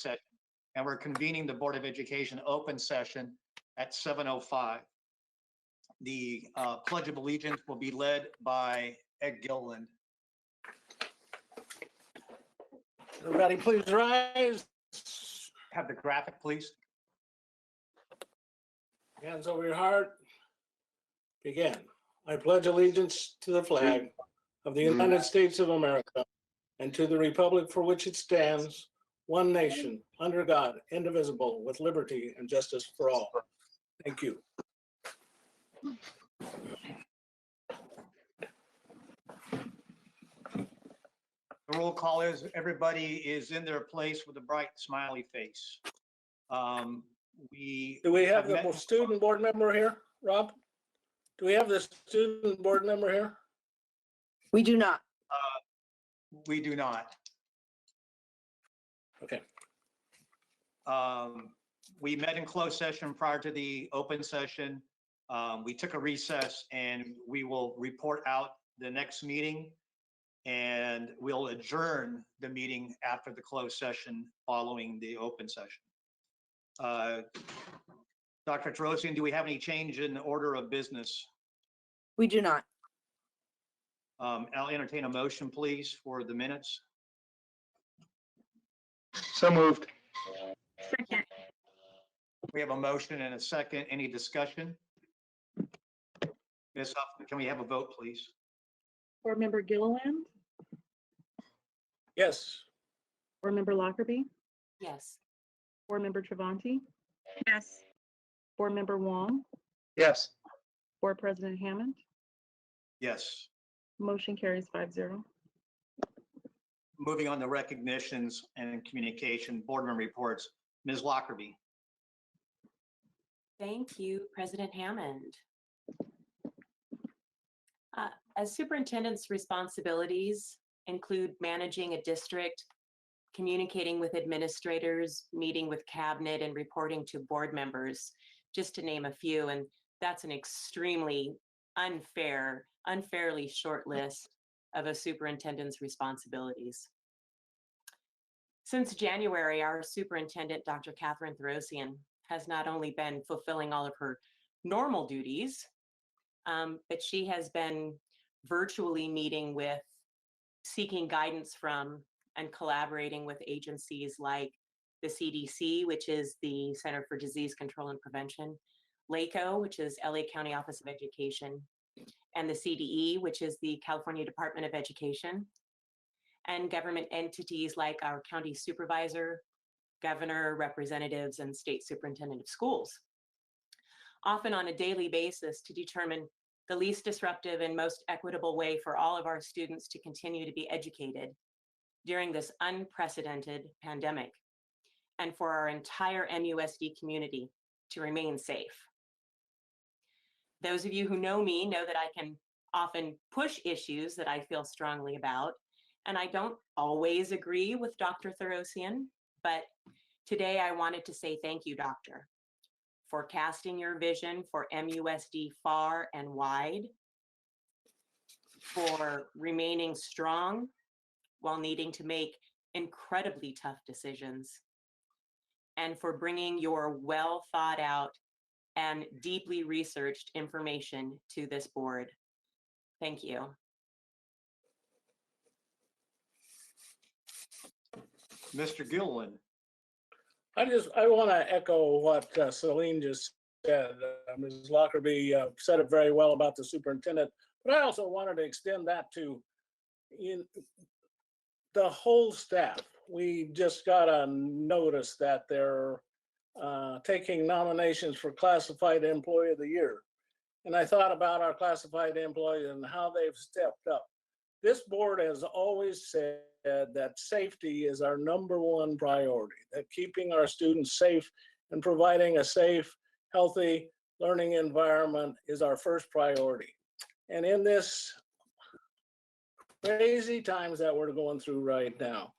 session, and we're convening the Board of Education open session at 7:05. The Pledge of Allegiance will be led by Ed Gilliland. Everybody please rise. Have the graphic, please. Hands over your heart. Begin. I pledge allegiance to the flag of the United States of America and to the republic for which it stands, one nation, under God, indivisible, with liberty and justice for all. Thank you. The roll call is everybody is in their place with a bright smiley face. Do we have the student board member here, Rob? Do we have the student board member here? We do not. We do not. Okay. We met in closed session prior to the open session. We took a recess and we will report out the next meeting, and we'll adjourn the meeting after the closed session following the open session. Dr. Tarosian, do we have any change in the order of business? We do not. I'll entertain a motion, please, for the minutes. So moved. Second. We have a motion and a second. Any discussion? Ms. Huffman, can we have a vote, please? Board Member Gilliland, Yes. Board Member Lockerbie, Yes. Board Member Travanti, Yes. Board Member Wong, Yes. Board President Hammond. Yes. Motion carries 5-0. Moving on to recognitions and communication, board member reports. Ms. Lockerbie. Thank you, President Hammond. As superintendent's responsibilities include managing a district, communicating with administrators, meeting with cabinet, and reporting to board members, just to name a few. And that's an extremely unfairly short list of a superintendent's responsibilities. Since January, our superintendent, Dr. Catherine Tarosian, has not only been fulfilling all of her normal duties, but she has been virtually meeting with, seeking guidance from, and collaborating with agencies like the CDC, which is the Center for Disease Control and Prevention, LACO, which is LA County Office of Education, and the CDE, which is the California Department of Education, and government entities like our county supervisor, governor, representatives, and state superintendent of schools, often on a daily basis to determine the least disruptive and most equitable way for all of our students to continue to be educated during this unprecedented pandemic, and for our entire MUSD community to remain safe. Those of you who know me know that I can often push issues that I feel strongly about, and I don't always agree with Dr. Tarosian, but today I wanted to say thank you, Doctor, for casting your vision for MUSD far and wide, for remaining strong while needing to make incredibly tough decisions, and for bringing your well thought out and deeply researched information to this board. Thank you. Mr. Gilliland. I want to echo what Celine just said. Ms. Lockerbie said it very well about the superintendent, but I also wanted to extend that to the whole staff. We just got a notice that they're taking nominations for Classified Employee of the Year. And I thought about our classified employees and how they've stepped up. This board has always said that safety is our #1 priority, that keeping our students safe and providing a safe, healthy learning environment is our first priority. And in this crazy times that we're going through right now,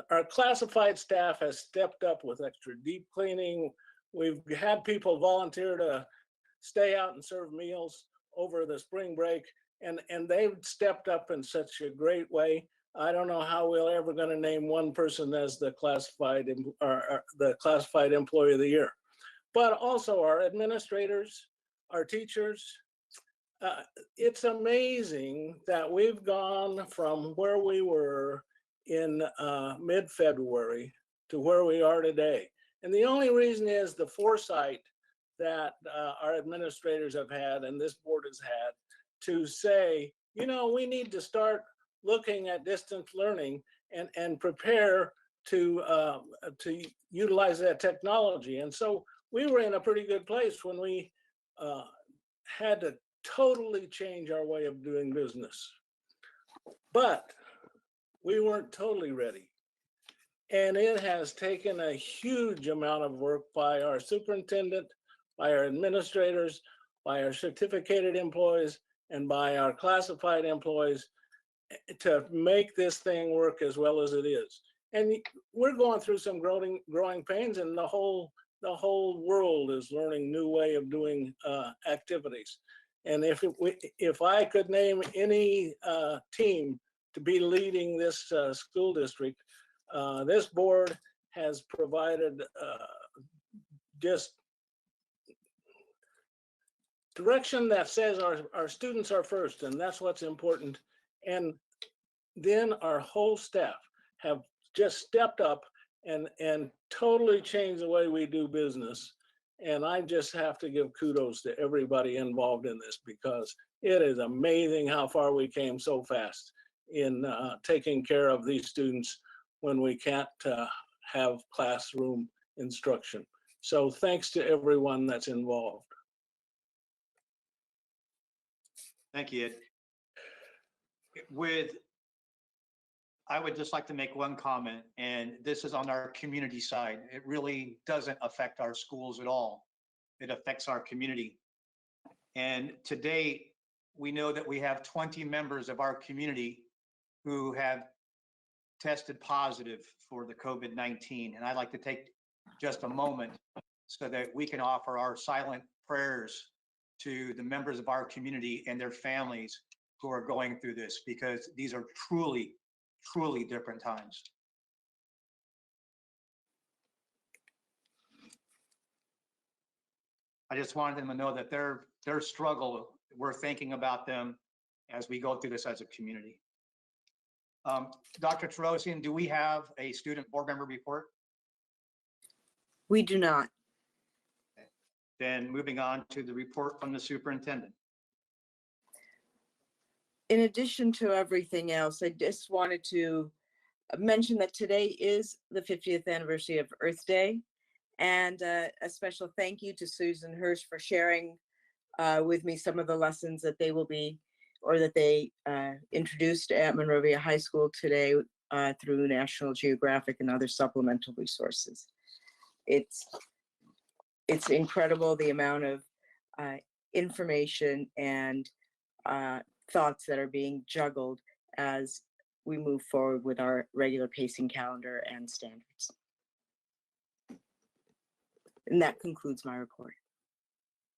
our classified staff has stepped up with extra deep cleaning. We've had people volunteer to stay out and serve meals over the spring break, and they've stepped up in such a great way. I don't know how we're ever going to name one person as the the classified employee of the year. But also our administrators, our teachers. It's amazing that we've gone from where we were in mid-February to where we are today. And the only reason is the foresight that our administrators have had and this board has had to say, you know, we need to start looking at distance learning and prepare to utilize that technology. And so we were in a pretty good place when we had to totally change our way of doing business. But we weren't totally ready. And it has taken a huge amount of work by our superintendent, by our administrators, by our certificated employees, and by our classified employees to make this thing work as well as it is. And we're going through some growing pains, and the whole world is learning new way of doing activities. And if I could name any team to be leading this school district, this board has provided just direction that says our students are first, and that's what's important. And then our whole staff have just stepped up and totally changed the way we do business. And I just have to give kudos to everybody involved in this, because it is amazing how far we came so fast in taking care of these students when we can't have classroom instruction. So thanks to everyone that's involved. Thank you, Ed. I would just like to make one comment, and this is on our community side. It really doesn't affect our schools at all. It affects our community. And to date, we know that we have 20 members of our community who have tested positive for the COVID-19. And I'd like to take just a moment so that we can offer our silent prayers to the members of our community and their families who are going through this, because these are truly different times. I just wanted them to know that their struggle, we're thinking about them as we go through this as a community. Dr. Terosian, do we have a student board member report? We do not. Then moving on to the report from the superintendent. In addition to everything else, I just wanted to mention that today is the 50th anniversary of Earth Day. And a special thank you to Susan Hirsch for sharing with me some of the lessons that they introduced at Monrovia High School today through National Geographic and other supplemental resources. It's incredible the amount of information and thoughts that are being juggled as we move forward with our regular pacing calendar and standards. And that concludes my report.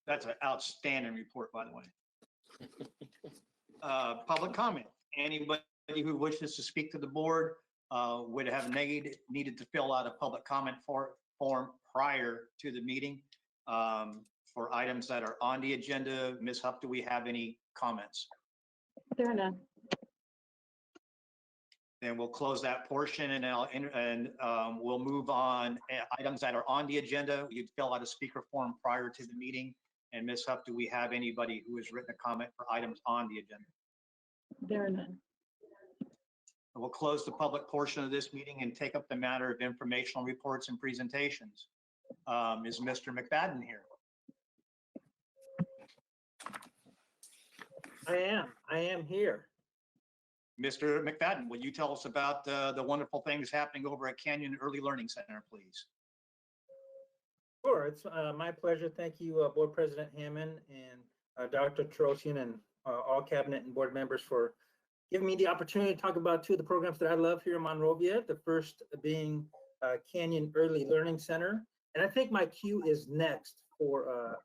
That's an outstanding report, by the way. Public comment. Anybody who wishes to speak to the board would have needed to fill out a public comment form prior to the meeting for items that are on the agenda. Ms. Huff, do we have any comments? There are none. Then we'll close that portion, and we'll move on. Items that are on the agenda, you'd fill out a speaker form prior to the meeting. And Ms. Huff, do we have anybody who has written a comment for items on the agenda? There are none. We'll close the public portion of this meeting and take up the matter of informational reports and presentations. Is Mr. McFadden here? I am here. Mr. McFadden, will you tell us about the wonderful things happening over at Canyon Early Learning Center, please? Sure, it's my pleasure. Thank you, Board President Hammond and Dr. Terosian and all cabinet and board members for giving me the opportunity to talk about two of the programs that I love here in Monrovia. The first being Canyon Early Learning Center. And I think my cue is next for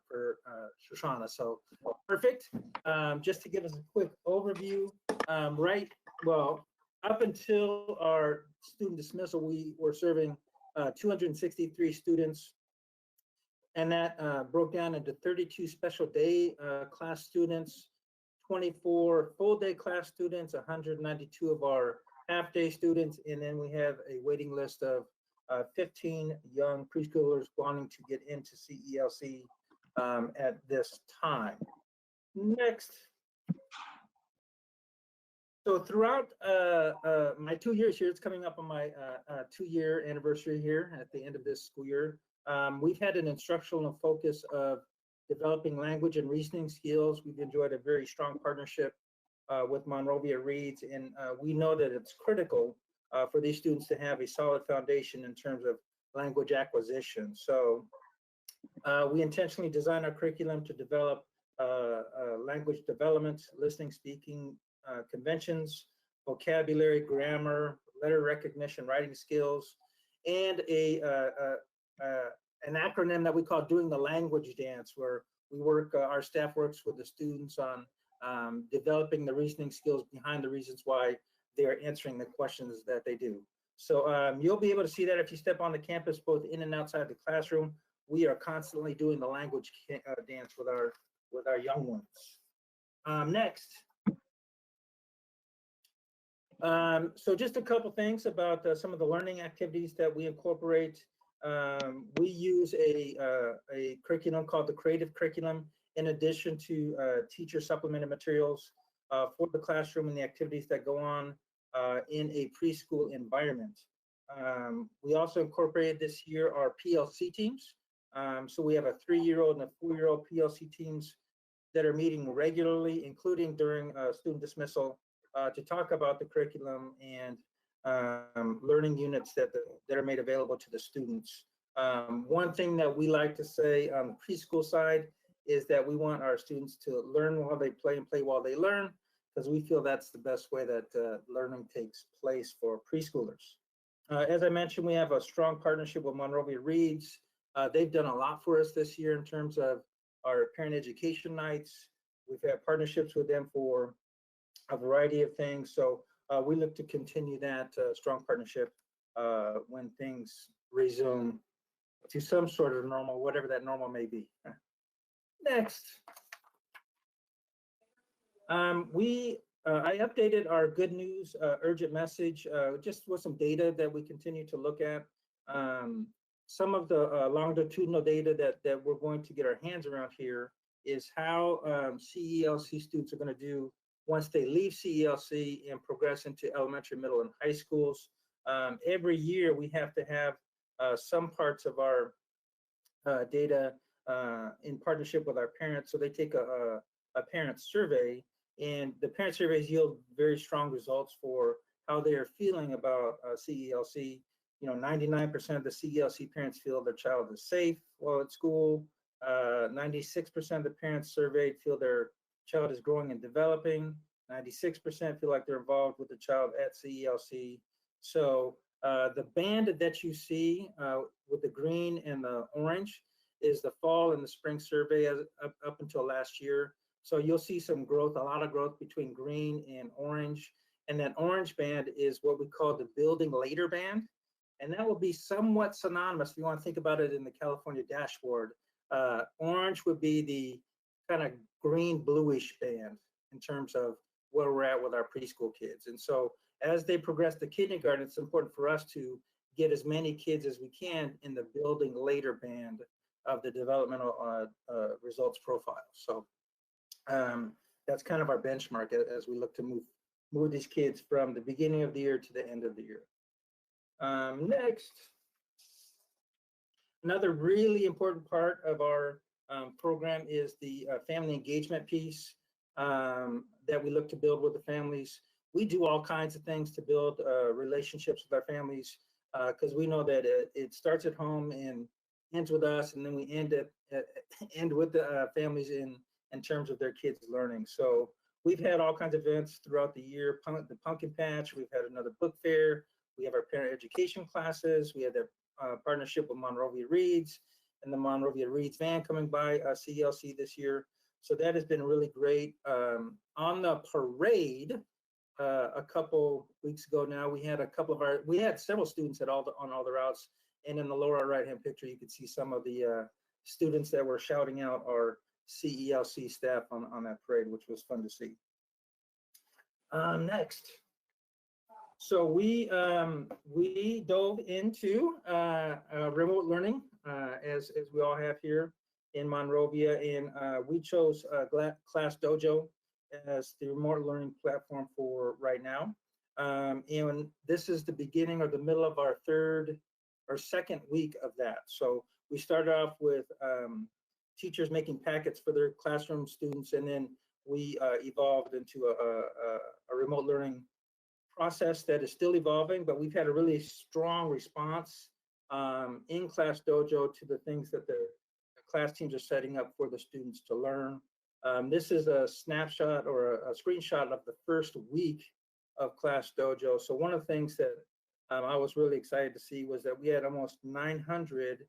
Shoshana. So perfect. Just to give us a quick overview, Up until our student dismissal, we were serving 263 students, and that broke down into 32 special day class students, 24 full day class students, 192 of our half day students, and then we have a waiting list of 15 young preschoolers wanting to get into CELC at this time. Next. So throughout my 2 years here, it's coming up on my 2-year anniversary here at the end of this school year. We've had an instructional focus of developing language and reasoning skills. We've enjoyed a very strong partnership with Monrovia Reads, and we know that it's critical for these students to have a solid foundation in terms of language acquisition. So we intentionally design our curriculum to develop language development, listening, speaking conventions, vocabulary, grammar, letter recognition, writing skills, and an acronym that we call Doing the Language Dance, where we work, our staff works with the students on developing the reasoning skills behind the reasons why they are answering the questions that they do. So you'll be able to see that if you step on the campus, both in and outside the classroom. We are constantly doing the language dance with our young ones. Next. So just a couple things about some of the learning activities that we incorporate. We use a curriculum called the Creative Curriculum, in addition to teacher supplemented materials for the classroom and the activities that go on in a preschool environment. We also incorporated this year our PLC teams. So we have a 3-year-old and a 4-year-old PLC teams that are meeting regularly, including during student dismissal, to talk about the curriculum and learning units that are made available to the students. One thing that we like to say on the preschool side is that we want our students to learn while they play and play while they learn, because we feel that's the best way that learning takes place for preschoolers. As I mentioned, we have a strong partnership with Monrovia Reads. They've done a lot for us this year in terms of our parent education nights. We've had partnerships with them for a variety of things. So we look to continue that strong partnership when things resume to some sort of normal, whatever that normal may be. Next. I updated our good news urgent message just with some data that we continue to look at. Some of the longitudinal data that we're going to get our hands around here is how CELC students are going to do once they leave CELC and progress into elementary, middle, and high schools. Every year we have to have some parts of our data in partnership with our parents. So they take a parent survey, and the parent surveys yield very strong results for how they are feeling about CELC. You know, 99% of the CELC parents feel their child is safe while at school. 96% of the parents surveyed feel their child is growing and developing. 96% feel like they're involved with the child at CELC. So the band that you see with the green and the orange is the fall and the spring survey up until last year. So you'll see some growth, a lot of growth between green and orange. And that orange band is what we call the building later band. And that will be somewhat synonymous if you want to think about it in the California dashboard. Orange would be the kind of green bluish band in terms of where we're at with our preschool kids. And so as they progress to kindergarten, it's important for us to get as many kids as we can in the building later band of the developmental results profile. So that's kind of our benchmark as we look to move these kids from the beginning of the year to the end of the year. Next, another really important part of our program is the family engagement piece that we look to build with the families. We do all kinds of things to build relationships with our families because we know that it starts at home and ends with us, and then we end with the families in terms of their kids learning. So we've had all kinds of events throughout the year. The pumpkin patch, we've had another book fair. We have our parent education classes. We had the partnership with Monrovia Reads and the Monrovia Reads van coming by CELC this year. So that has been really great. On the parade, a couple weeks ago now. We had several students on all the routes, and in the lower right-hand picture, you can see some of the students that were shouting out our CELC staff on that parade, which was fun to see. Next. So we dove into remote learning, as we all have here in Monrovia, and we chose Class Dojo as the remote learning platform for right now. And this is the beginning or the middle of our second week of that. So we started off with teachers making packets for their classroom students, and then we evolved into a remote learning process that is still evolving, but we've had a really strong response in Class Dojo to the things that the class teams are setting up for the students to learn. This is a snapshot or a screenshot of the first week of Class Dojo. So one of the things that I was really excited to see was that we had almost 900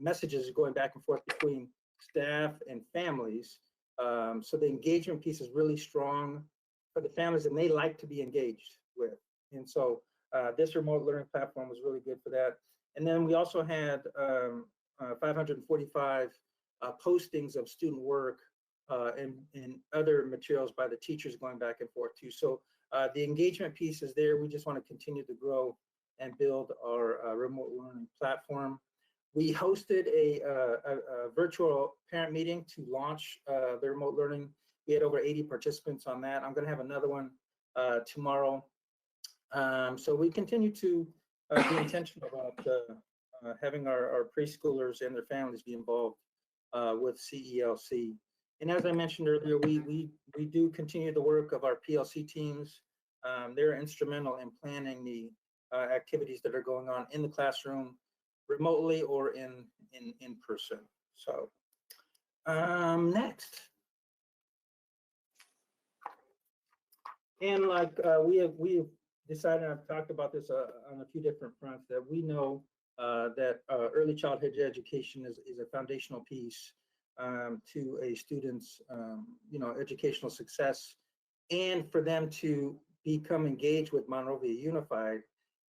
messages going back and forth between staff and families. So the engagement piece is really strong for the families, and they like to be engaged with. And so this remote learning platform was really good for that. And then we also had 545 postings of student work and other materials by the teachers going back and forth too. So the engagement piece is there. We just want to continue to grow and build our remote learning platform. We hosted a virtual parent meeting to launch the remote learning. We had over 80 participants on that. I'm going to have another one tomorrow. So we continue to be intentional about having our preschoolers and their families be involved with CELC. And as I mentioned earlier, we do continue the work of our PLC teams. They're instrumental in planning the activities that are going on in the classroom, remotely or in person. So next. And like we have decided, and I've talked about this on a few different fronts, that we know that early childhood education is a foundational piece to a student's educational success, and for them to become engaged with Monrovia Unified.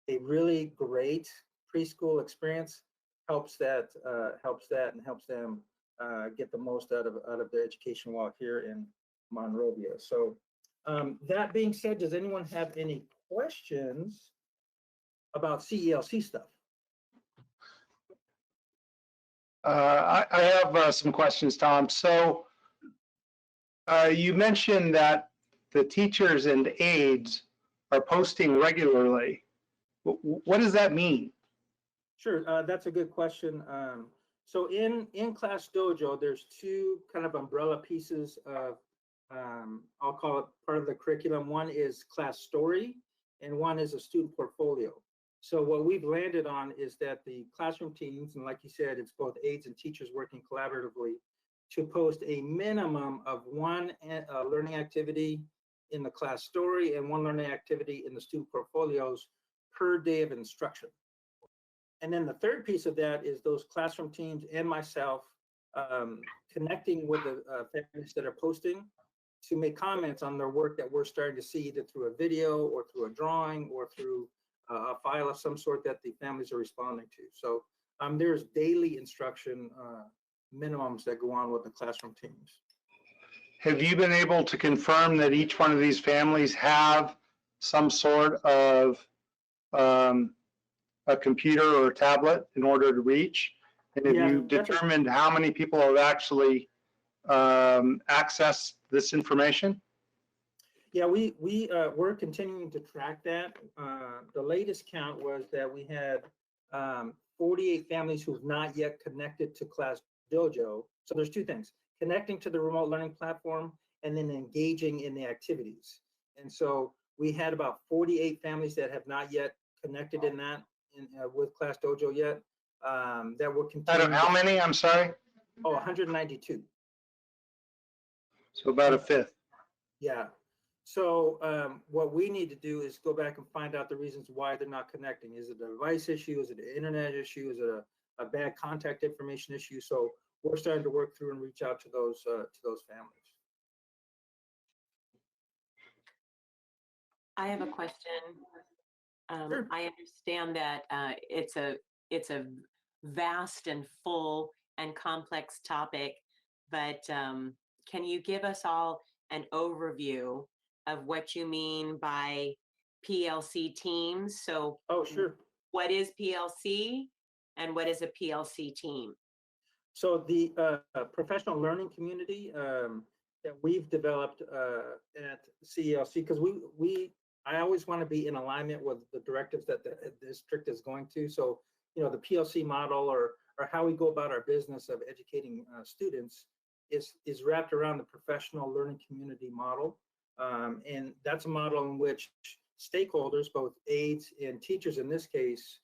A really great preschool experience helps them get the most out of their education while here in Monrovia. So that being said, does anyone have any questions about CELC stuff? I have some questions, Tom. So you mentioned that the teachers and aides are posting regularly. What does that mean? Sure, that's a good question. So in Class Dojo, there's two kind of umbrella pieces of, I'll call it part of the curriculum. One is class story, and one is a student portfolio. So what we've landed on is that the classroom teams, and like you said, it's both aides and teachers working collaboratively to post a minimum of one learning activity in the class story and one learning activity in the student portfolios per day of instruction. And then the third piece of that is those classroom teams and myself connecting with the families that are posting to make comments on their work that we're starting to see, either through a video or through a drawing or through a file of some sort that the families are responding to. So there's daily instruction minimums that go on with the classroom teams. Have you been able to confirm that each one of these families have some sort of a computer or a tablet in order to reach? And have you determined how many people have actually accessed this information? Yeah, we're continuing to track that. The latest count was that we had 48 families who've not yet connected to Class Dojo. So there's two things: connecting to the remote learning platform and then engaging in the activities. And so we had about 48 families that have not yet connected in that with Class Dojo yet. That will continue. Out of how many? I'm sorry. Oh, 192. So about a fifth. Yeah. So what we need to do is go back and find out the reasons why they're not connecting. Is it a device issue? Is it an internet issue? Is it a bad contact information issue? So we're starting to work through and reach out to those families. I have a question. Sure. I understand that it's a vast and full and complex topic, but can you give us all an overview of what you mean by PLC teams? So Oh, sure. what is PLC and what is a PLC team? So the professional learning community that we've developed at CELC, because I always want to be in alignment with the directives that the district is going to. So, you know, the PLC model or how we go about our business of educating students is wrapped around the professional learning community model. And that's a model in which stakeholders, both aides and teachers in this case,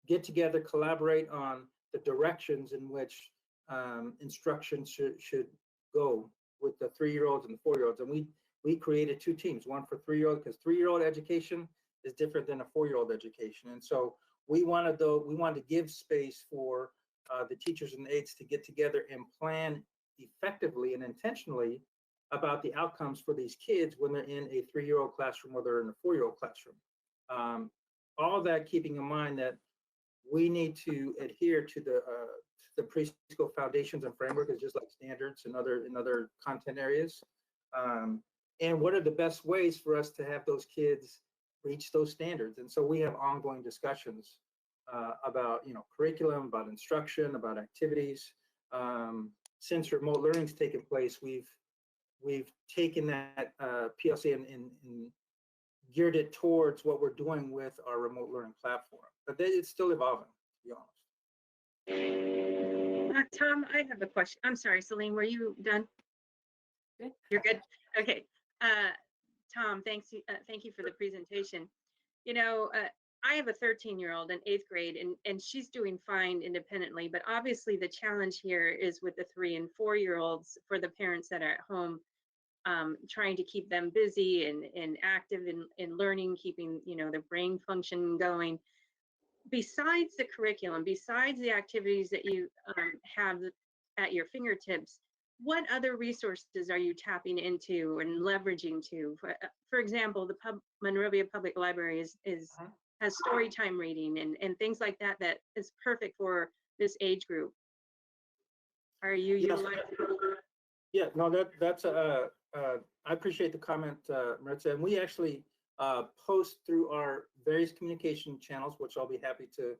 get together, collaborate on the directions in which instruction should go with the 3-year-olds and the 4-year-olds. And we created 2 teams, one for 3-year-old, because 3-year-old education is different than a 4-year-old education. And so we wanted to give space for the teachers and aides to get together and plan effectively and intentionally about the outcomes for these kids when they're in a 3-year-old classroom or they're in a 4-year-old classroom. All that keeping in mind that we need to adhere to the preschool foundations and framework, is just like standards in other content areas. And what are the best ways for us to have those kids reach those standards? And so we have ongoing discussions about, you know, curriculum, about instruction, about activities. Since remote learning's taken place, we've taken that PLC and geared it towards what we're doing with our remote learning platform. But it's still evolving, to be honest. Tom, I have a question. I'm sorry, Celine, were you done? Good. You're good? Okay. Tom, thank you for the presentation. You know, I have a 13-year-old in 8th grade, and she's doing fine independently, but obviously the challenge here is with the 3- and 4-year-olds for the parents that are at home, trying to keep them busy and active in learning, keeping, you know, their brain function going. Besides the curriculum, besides the activities that you have at your fingertips, what other resources are you tapping into and leveraging to? For example, the Monrovia Public Library has story time reading and things like that that is perfect for this age group. Are you utilizing? Yeah, no, that's I appreciate the comment, Maritza, and we actually post through our various communication channels, which I'll be happy to,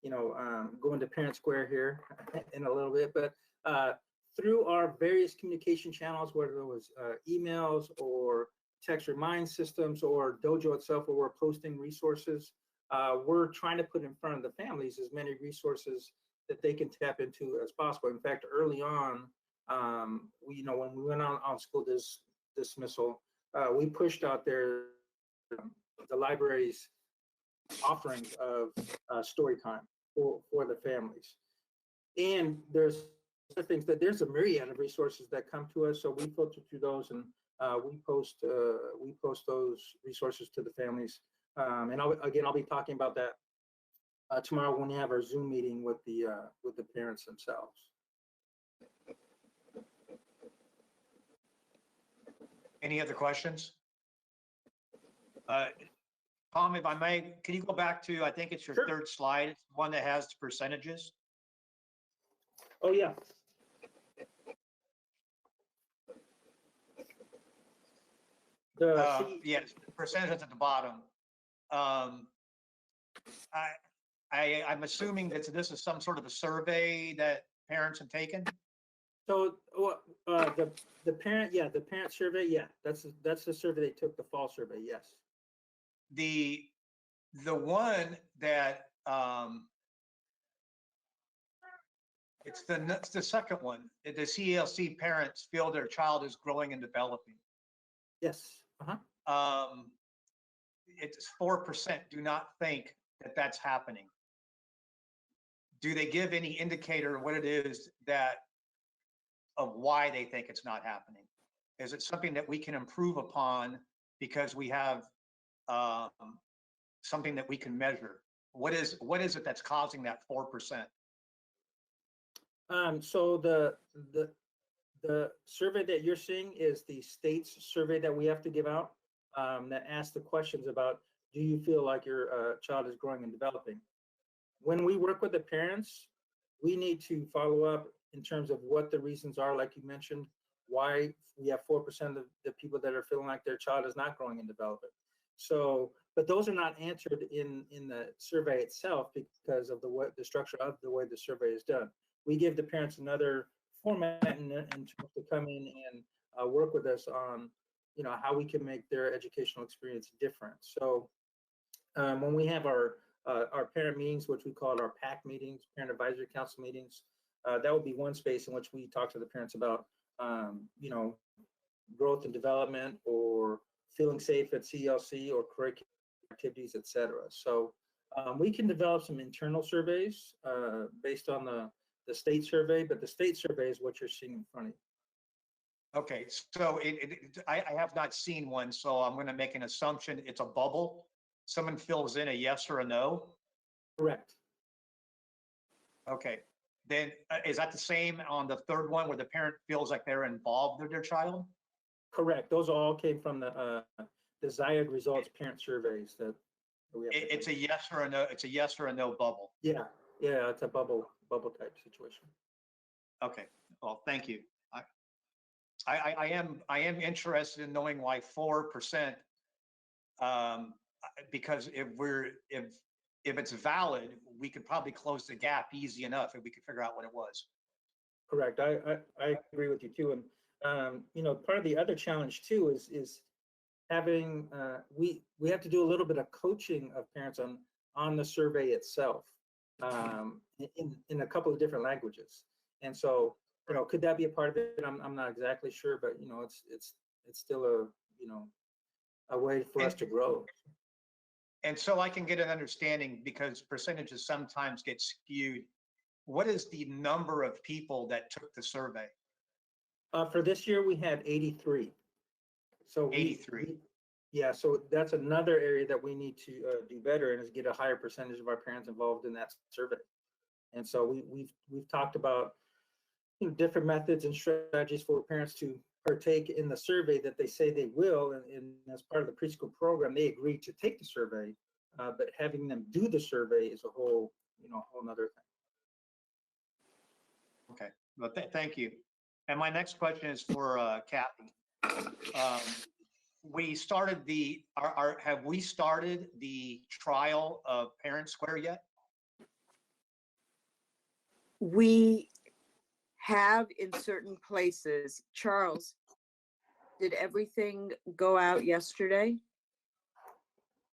you know, go into Parent Square here in a little bit, but through our various communication channels, whether it was emails or text remind systems or Dojo itself, where we're posting resources, we're trying to put in front of the families as many resources that they can tap into as possible. In fact, early on, you know, when we went on school dismissal, we pushed out there the library's offerings of story time for the families. And there's other things that there's a myriad of resources that come to us, so we filter through those and we post those resources to the families. And I'll be talking about that tomorrow when we have our Zoom meeting with the parents themselves. Any other questions? Tom, if I may, can you go back to, I think it's your Sure. 3rd slide, it's the one that has the percentages? Oh, yeah. Yes, the percentages at the bottom. I'm assuming that this is some sort of a survey that parents have taken? So the parent survey, yeah, that's the survey they took, the fall survey, yes. The one that it's the second one. The CLC parents feel their child is growing and developing. Yes. It's 4% do not think that that's happening. Do they give any indicator of what it is of why they think it's not happening? Is it something that we can improve upon because we have something that we can measure? What is it that's causing that 4%? So the survey that you're seeing is the state's survey that we have to give out. that ask the questions about, do you feel like your child is growing and developing? When we work with the parents, we need to follow up in terms of what the reasons are, like you mentioned, why we have 4% of the people that are feeling like their child is not growing and developing. So, but those are not answered in the survey itself because of the structure of the way the survey is done. We give the parents another format and to come in and work with us on, how we can make their educational experience different. So when we have our parent meetings, which we call our PAC meetings, Parent Advisory Council meetings, that would be one space in which we talk to the parents about, growth and development or feeling safe at CLC or curricular activities, et cetera. So we can develop some internal surveys based on the state survey, but the state survey is what you're seeing in front of you. Okay, so I have not seen one, so I'm going to make an assumption it's a bubble. Someone fills in a yes or a no. Correct. Okay, then is that the same on the third one where the parent feels like they're involved with their child? Correct. Those all came from the desired results parent surveys that we have. It's a yes or a no. It's a yes or a no bubble. Yeah, it's a bubble type situation. Okay, well, thank you. I am interested in knowing why 4%. Because if it's valid, we could probably close the gap easy enough if we could figure out what it was. Correct. I agree with you too. And part of the other challenge too is having we have to do a little bit of coaching of parents on the survey itself in a couple of different languages. And so could that be a part of it? I'm not exactly sure, but it's still a way for us to grow. And so I can get an understanding, because percentages sometimes get skewed. What is the number of people that took the survey? For this year, we had 83. So 83. Yeah, so that's another area that we need to do better, and is get a higher percentage of our parents involved in that survey. And so we've talked about different methods and strategies for parents to partake in the survey that they say they will, and as part of the preschool program, they agree to take the survey, but having them do the survey is a whole nother thing. Okay, well, thank you. And my next question is for Kathy. We started have we started the trial of Parent Square yet? We have in certain places. Charles, did everything go out yesterday?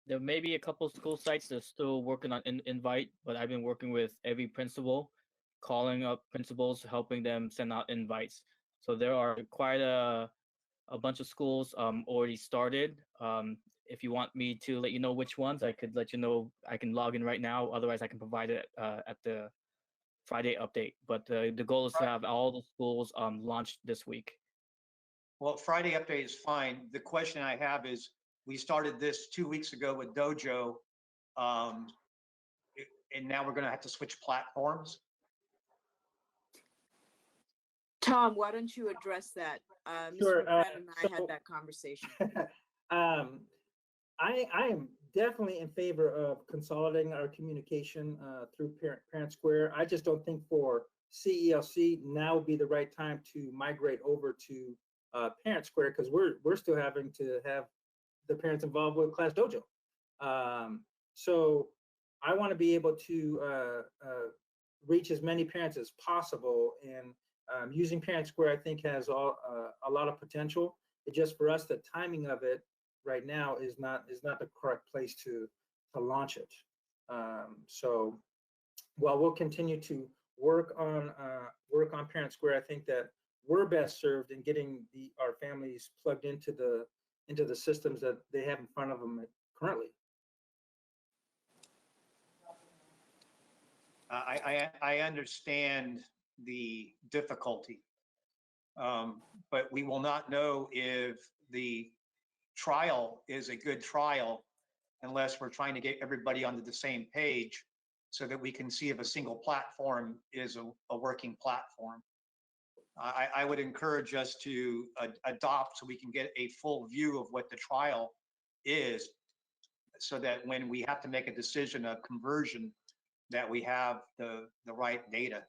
There may be a couple school sites that are still working on invite, but I've been working with every principal, calling up principals, helping them send out invites. So there are quite a bunch of schools already started. If you want me to let you know which ones, I could let you know. I can log in right now. Otherwise, I can provide it at the Friday update. But the goal is to have all the schools launched this week. Well, Friday update is fine. The question I have is, we started this 2 weeks ago with Dojo, and now we're going to have to switch platforms. Tom, why don't you address that? Sure, Mr. McBride and I had that conversation. I am definitely in favor of consolidating our communication through Parent Square. I just don't think for CELC now would be the right time to migrate over to Parent Square, because we're still having to have the parents involved with Class Dojo. So I want to be able to reach as many parents as possible, and using Parent Square, I think, has a lot of potential. It's just for us, the timing of it right now is not the correct place to launch it. So while we'll continue to work on Parent Square, I think that we're best served in getting our families plugged into the systems that they have in front of them currently. I understand the difficulty, but we will not know if the trial is a good trial unless we're trying to get everybody onto the same page, so that we can see if a single platform is a working platform. I would encourage us to adopt, so we can get a full view of what the trial is, so that when we have to make a decision of conversion, that we have the right data.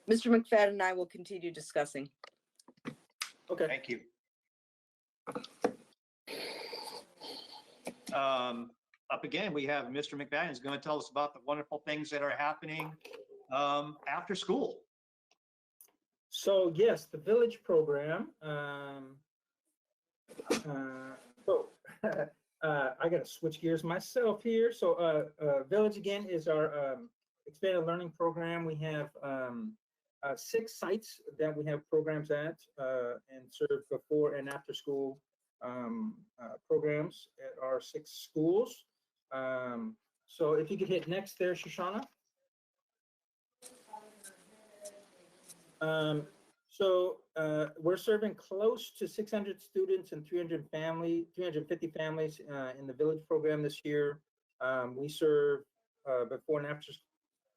Mr. McFadden and I will continue discussing. Okay. Thank you. Up again, we have Mr. McFadden is going to tell us about the wonderful things that are happening after school. So yes, the village program. I got to switch gears myself here. So Village again is our expanded learning program. We have 6 sites that we have programs at and serve before and after school programs at our 6 schools. So if you could hit next there, Shoshana. We're serving close to 600 students and 350 families in the village program this year. We serve before and after school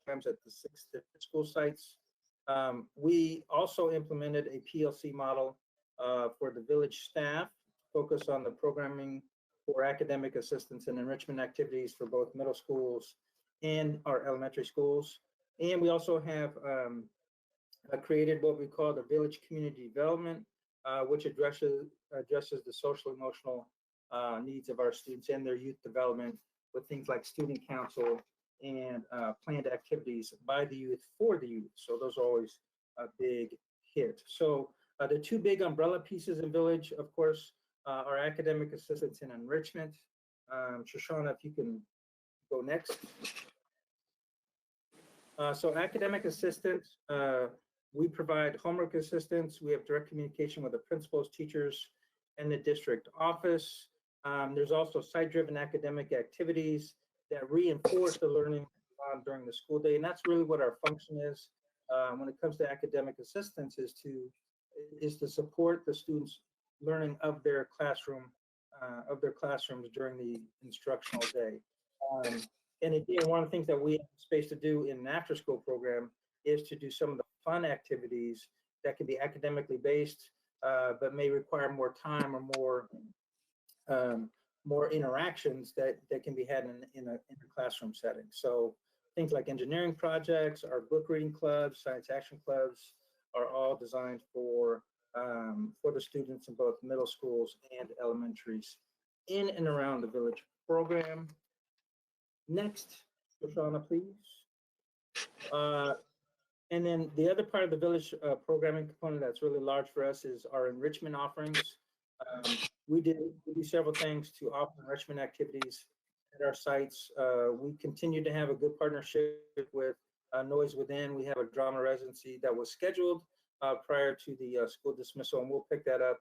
programs at the 6 different school sites. We also implemented a PLC model for the village staff, focus on the programming for academic assistance and enrichment activities for both middle schools and our elementary schools. And we also have created what we call the Village Community Development, which addresses the social emotional needs of our students and their youth development with things like student council and planned activities by the youth for the youth. So those are always a big hit. So the 2 big umbrella pieces in Village, of course, are academic assistance and enrichment. Shoshana, if you can go next. So academic assistance, we provide homework assistance. We have direct communication with the principals, teachers, and the district office. There's also site-driven academic activities that reinforce the learning during the school day. And that's really what our function is when it comes to academic assistance, is to support the students' learning of their classrooms during the instructional day. And again, one of the things that we have space to do in an after-school program is to do some of the fun activities that can be academically based, but may require more time or more interactions that can be had in a classroom setting. So things like engineering projects, our book reading clubs, science action clubs are all designed for the students in both middle schools and elementaries in and around the village program. Next, Shoshana, please. And then the other part of the village programming component that's really large for us is our enrichment offerings. We do several things to offer enrichment activities at our sites. We continue to have a good partnership with Noise Within. We have a drama residency that was scheduled prior to the school dismissal, and we'll pick that up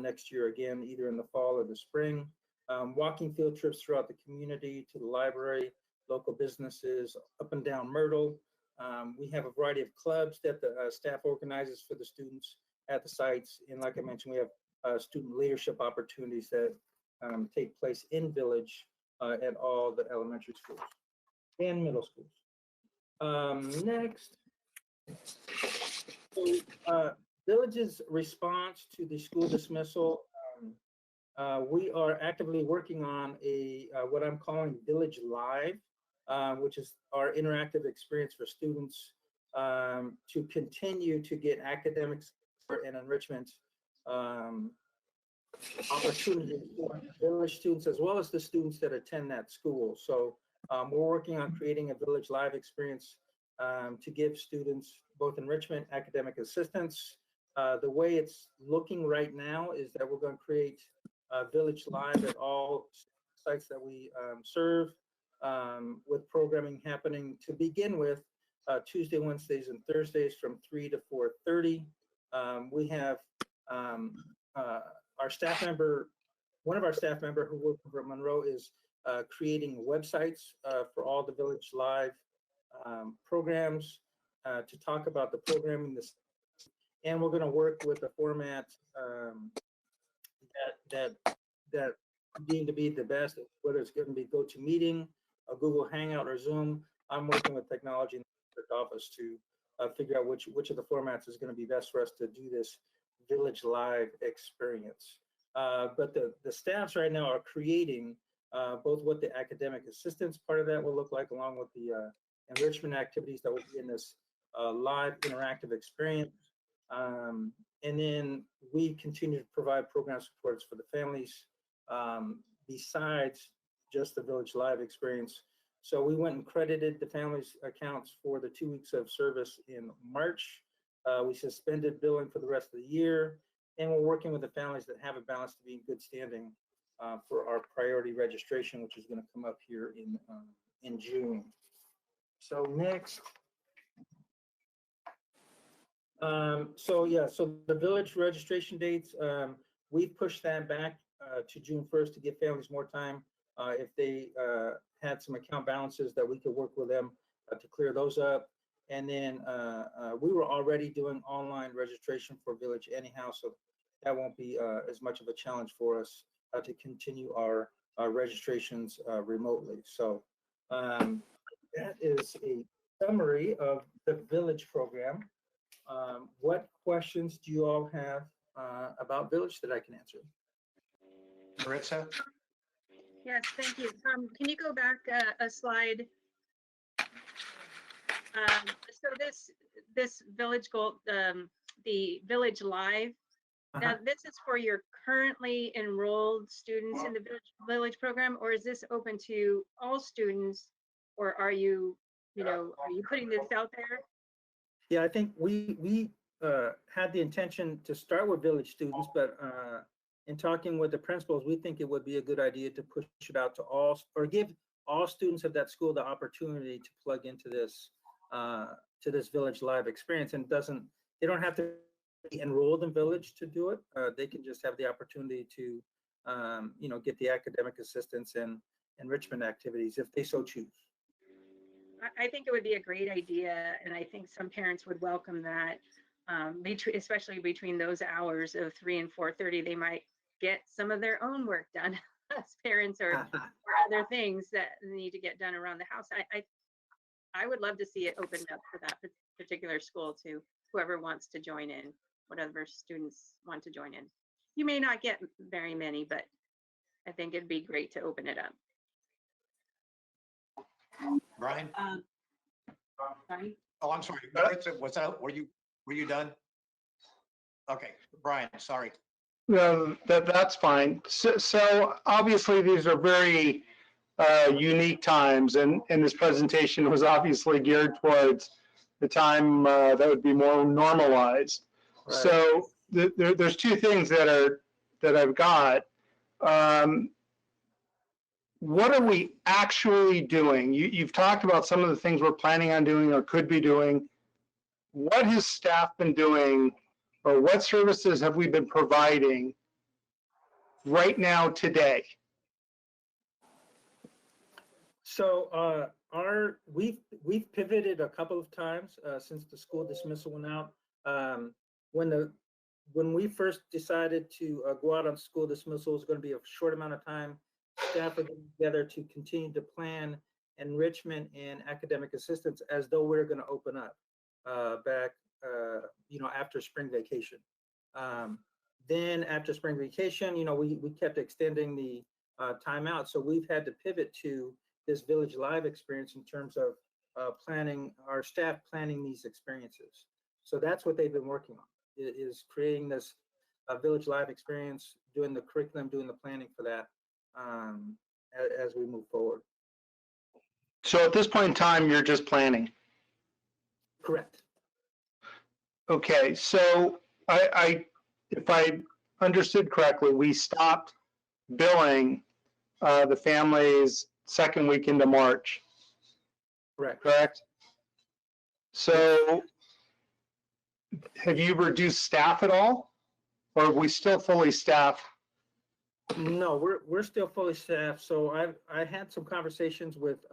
next year again, either in the fall or the spring. Walking field trips throughout the community, to the library, local businesses, up and down Myrtle. We have a variety of clubs that the staff organizes for the students at the sites. And like I mentioned, we have student leadership opportunities that take place in Village at all the elementary schools and middle schools. Next. So, Village's response to the school dismissal, we are actively working on what I'm calling Village Live, which is our interactive experience for students to continue to get academics and enrichment opportunities for village students as well as the students that attend that school. So we're working on creating a Village Live experience to give students both enrichment, academic assistance. The way it's looking right now is that we're going to create Village Live at all sites that we serve, with programming happening to begin with Tuesday, Wednesdays, and Thursdays from 3 to 4:30. We have our staff member, one of our staff member who works over at Monroe is creating websites for all the Village Live programs to talk about the programming. And we're going to work with a format that deemed to be the best, whether it's going to be GoToMeeting, a Google Hangout, or Zoom. I'm working with technology in the district office to figure out which of the formats is going to be best for us to do this Village Live experience. But the staffs right now are creating both what the academic assistance part of that will look like, along with the enrichment activities that will be in this live interactive experience. And then we continue to provide program supports for the families besides just the Village Live experience. So we went and credited the families' accounts for the 2 weeks of service in March. We suspended billing for the rest of the year, and we're working with the families that have a balance to be in good standing for our priority registration, which is going to come up here in June. So next. So the village registration dates, we've pushed that back to June 1st to give families more time. If they had some account balances, that we could work with them to clear those up. And then we were already doing online registration for Village anyhow, so that won't be as much of a challenge for us to continue our registrations remotely. So that is a summary of the Village program. What questions do you all have about Village that I can answer? Maritza? Yes, thank you. Can you go back a slide? So this Village goal, the Village Live, now this is for your currently enrolled students in the Village program, or is this open to all students, or are you putting this out there? Yeah, I think we had the intention to start with Village students, but in talking with the principals, we think it would be a good idea to push it out to all, or give all students of that school the opportunity to plug into this Village Live experience. And they don't have to be enrolled in Village to do it. They can just have the opportunity to get the academic assistance and enrichment activities if they so choose. I think it would be a great idea, and I think some parents would welcome that, especially between those hours of 3 and 4:30. They might get some of their own work done as parents, or other things that need to get done around the house. I would love to see it opened up for that particular school to whoever wants to join in, whatever students want to join in. You may not get very many, but I think it'd be great to open it up. Brian? Sorry. Oh, I'm sorry. Maritza, were you done? Okay, Brian, sorry. No, that's fine. So obviously these are very unique times, and this presentation was obviously geared towards the time that would be more normalized. Right. So there's two things that I've got. What are we actually doing? You've talked about some of the things we're planning on doing or could be doing. What has staff been doing, or what services have we been providing right now today? So we've pivoted a couple of times since the school dismissal went out. When we first decided to go out on school dismissal, it was going to be a short amount of time. Staff are getting together to continue to plan enrichment and academic assistance as though we're going to open up back, after spring vacation. Then after spring vacation, we kept extending the timeout. So we've had to pivot to this Village Live experience in terms of our staff planning these experiences. So that's what they've been working on, is creating this Village Live experience, doing the curriculum, doing the planning for that as we move forward. So at this point in time, you're just planning. Correct. Okay, so if I understood correctly, we stopped billing the families second week into March. Correct? So have you reduced staff at all, or are we still fully staffed? No, we're still fully staffed. So I had some conversations with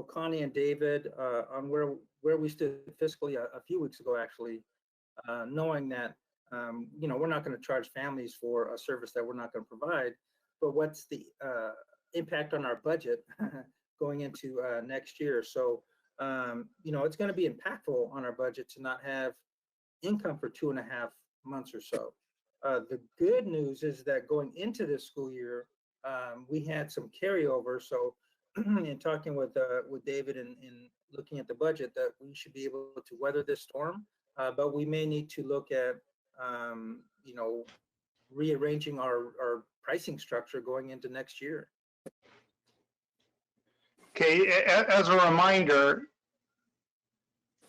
Connie and David on where we stood fiscally a few weeks ago, actually, knowing that we're not going to charge families for a service that we're not going to provide, but what's the impact on our budget going into next year? So it's going to be impactful on our budget to not have income for 2.5 months or so. The good news is that going into this school year, we had some carryover. So in talking with David and looking at the budget, that we should be able to weather this storm, but we may need to look at, you know, rearranging our pricing structure going into next year. Okay, as a reminder,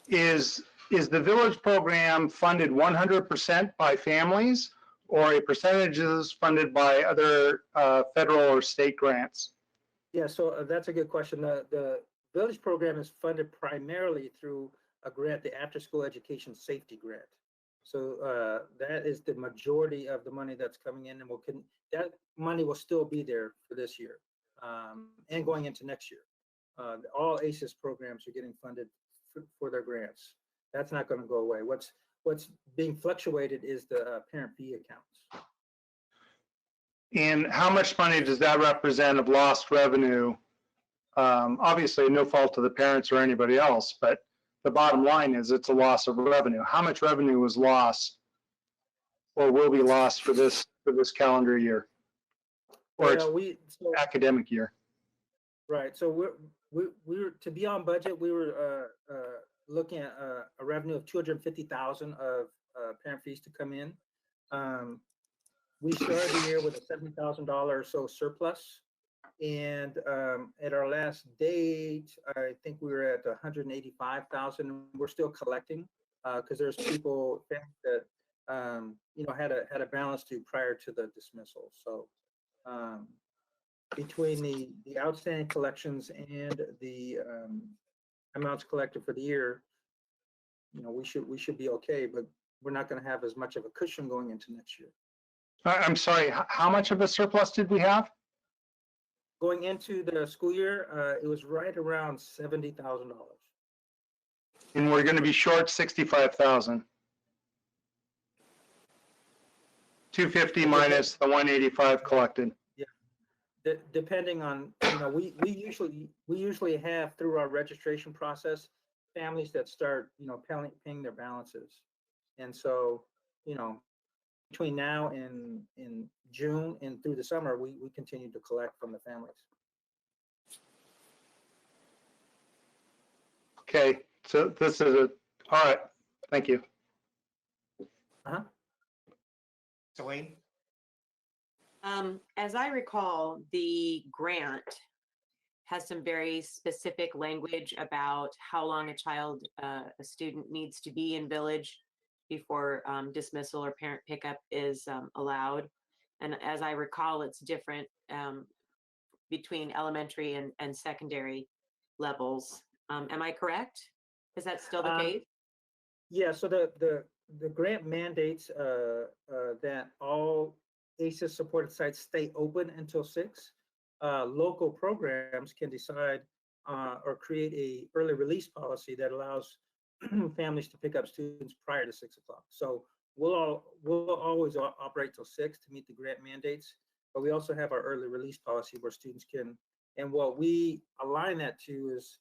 is the village program funded 100% by families, or a percentage is funded by other federal or state grants? Yeah, so that's a good question. The village program is funded primarily through a grant, the After School Education Safety Grant. So that is the majority of the money that's coming in, and that money will still be there for this year and going into next year. All ACES programs are getting funded for their grants. That's not going to go away. What's being fluctuated is the parent fee accounts. And how much money does that represent of lost revenue? Obviously, no fault of the parents or anybody else, but the bottom line is it's a loss of revenue. How much revenue was lost or will be lost for this calendar year or academic year? Right. So we're to be on budget. We were looking at a revenue of $250,000 of parent fees to come in. We started the year with a $70,000 or so surplus, and at our last date, I think we were at 185,000. We're still collecting because there's people that you know had a balance due prior to the dismissal. So between the outstanding collections and the amounts collected for the year, you know, we should be okay, but we're not going to have as much of a cushion going into next year. I'm sorry, how much of a surplus did we have? Going into the school year, it was right around $70,000. And we're going to be short 65,000. 250 minus the 185 collected. Yeah, depending on, you know, we usually have through our registration process families that start, you know, paying their balances, and so, you know, between now and in June and through the summer, we continue to collect from the families. Okay, so this is all right. Thank you. Dwayne? As I recall, the grant has some very specific language about how long a student needs to be in village before dismissal or parent pickup is allowed. And as I recall, it's different between elementary and secondary levels. Am I correct? Is that still the case? Yeah, so the grant mandates that all ACES supported sites stay open until 6. Local programs can decide or create a early release policy that allows families to pick up students prior to 6 o'clock. So we'll always operate till 6 to meet the grant mandates, but we also have our early release policy where students can, and what we align that to is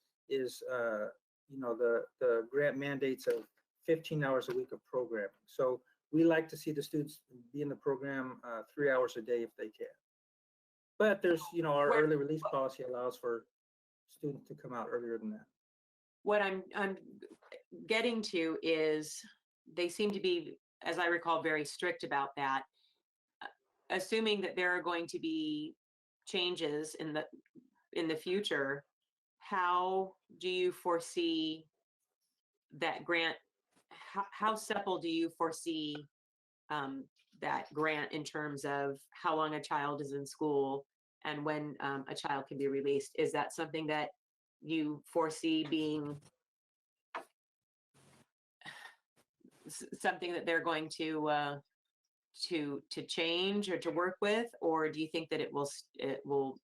you know, the grant mandates of 15 hours a week of programming. So we like to see the students be in the program 3 hours a day if they can. But there's, you know, our early release policy allows for students to come out earlier than that. What I'm getting to is they seem to be, as I recall, very strict about that. Assuming that there are going to be changes in the future, how do you foresee that grant? How supple do you foresee that grant in terms of how long a child is in school and when a child can be released? Is that something that you foresee being something that they're going to change or to work with, or do you think that it will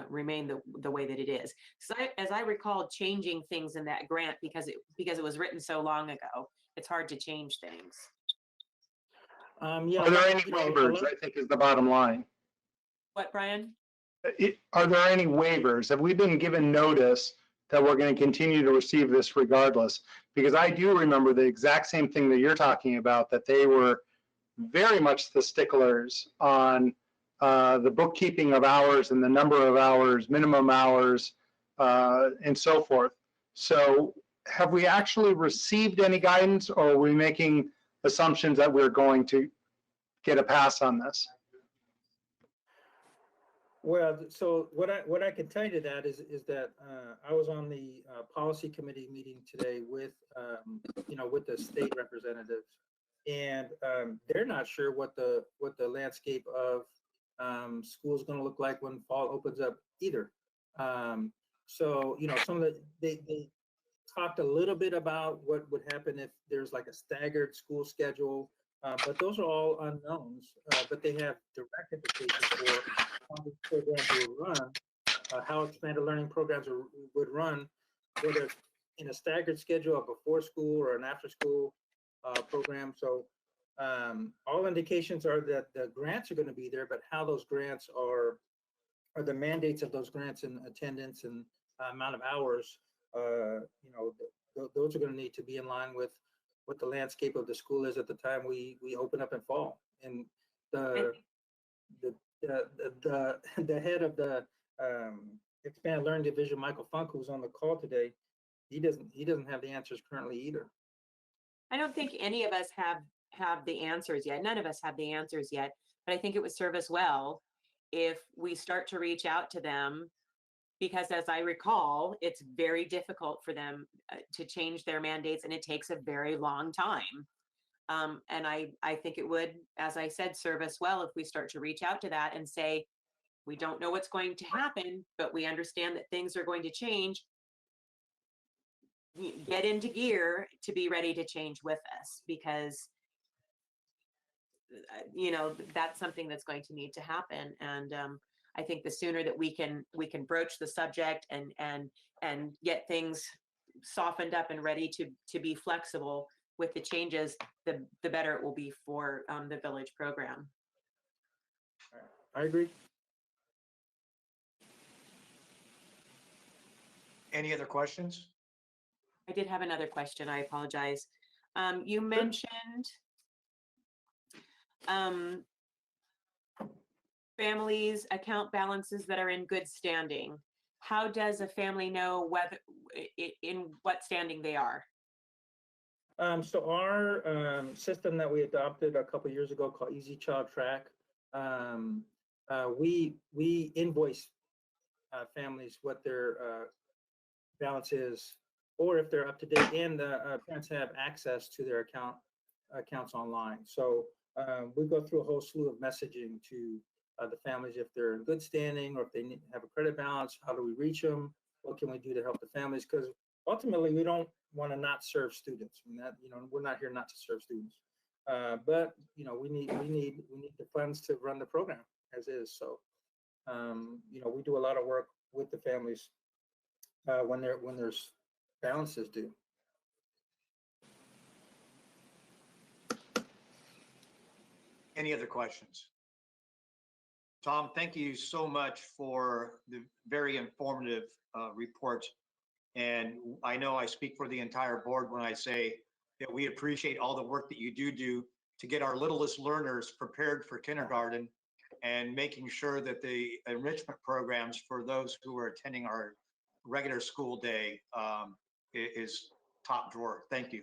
remain the way that it is? So as I recall, changing things in that grant because it was written so long ago, it's hard to change things. Yeah, Are there any waivers, I think is the bottom line. What, Brian? Are there any waivers? Have we been given notice that we're going to continue to receive this regardless? Because I do remember the exact same thing that you're talking about, that they were very much the sticklers on the bookkeeping of hours and the number of hours, minimum hours, and so forth. So have we actually received any guidance, or are we making assumptions that we're going to get a pass on this? Well, so what I can tell you to that is that I was on the policy committee meeting today with with the state representatives, and they're not sure what the landscape of school is going to look like when fall opens up either. So some of they talked a little bit about what would happen if there's like a staggered school schedule, but those are all unknowns. But they have direct implications for how these programs will run, how expanded learning programs would run, whether it's in a staggered schedule, a before school or an after school program. So all indications are that the grants are going to be there, but how those grants are the mandates of those grants and attendance and amount of hours, those are going to need to be in line with what the landscape of the school is at the time we open up in fall. And the head of the expanded learning division, Michael Funk, who's on the call today, he doesn't have the answers currently either. I don't think any of us have the answers yet. None of us have the answers yet, but I think it would serve us well if we start to reach out to them, because as I recall, it's very difficult for them to change their mandates, and it takes a very long time. And I think it would, as I said, serve us well if we start to reach out to that and say, we don't know what's going to happen, but we understand that things are going to change. Get into gear to be ready to change with us, because that's something that's going to need to happen. And I think the sooner that we can broach the subject and get things softened up and ready to be flexible with the changes, the better it will be for the village program. I agree. Any other questions? I did have another question. I apologize. You mentioned families' account balances that are in good standing. How does a family know whether in what standing they are? So our system that we adopted a couple of years ago called Easy Child Track, we invoice families what their balance is, or if they're up to date, and the parents have access to their accounts online. So we go through a whole slew of messaging to the families if they're in good standing or if they have a credit balance. How do we reach them? What can we do to help the families? Because ultimately, we don't want to not serve students. I mean, that we're not here not to serve students, but we need the funds to run the program as is. So we do a lot of work with the families when there's balances due. Any other questions? Tom, thank you so much for the very informative report. And I know I speak for the entire board when I say that we appreciate all the work that you do to get our littlest learners prepared for kindergarten and making sure that the enrichment programs for those who are attending our regular school day is top drawer. Thank you.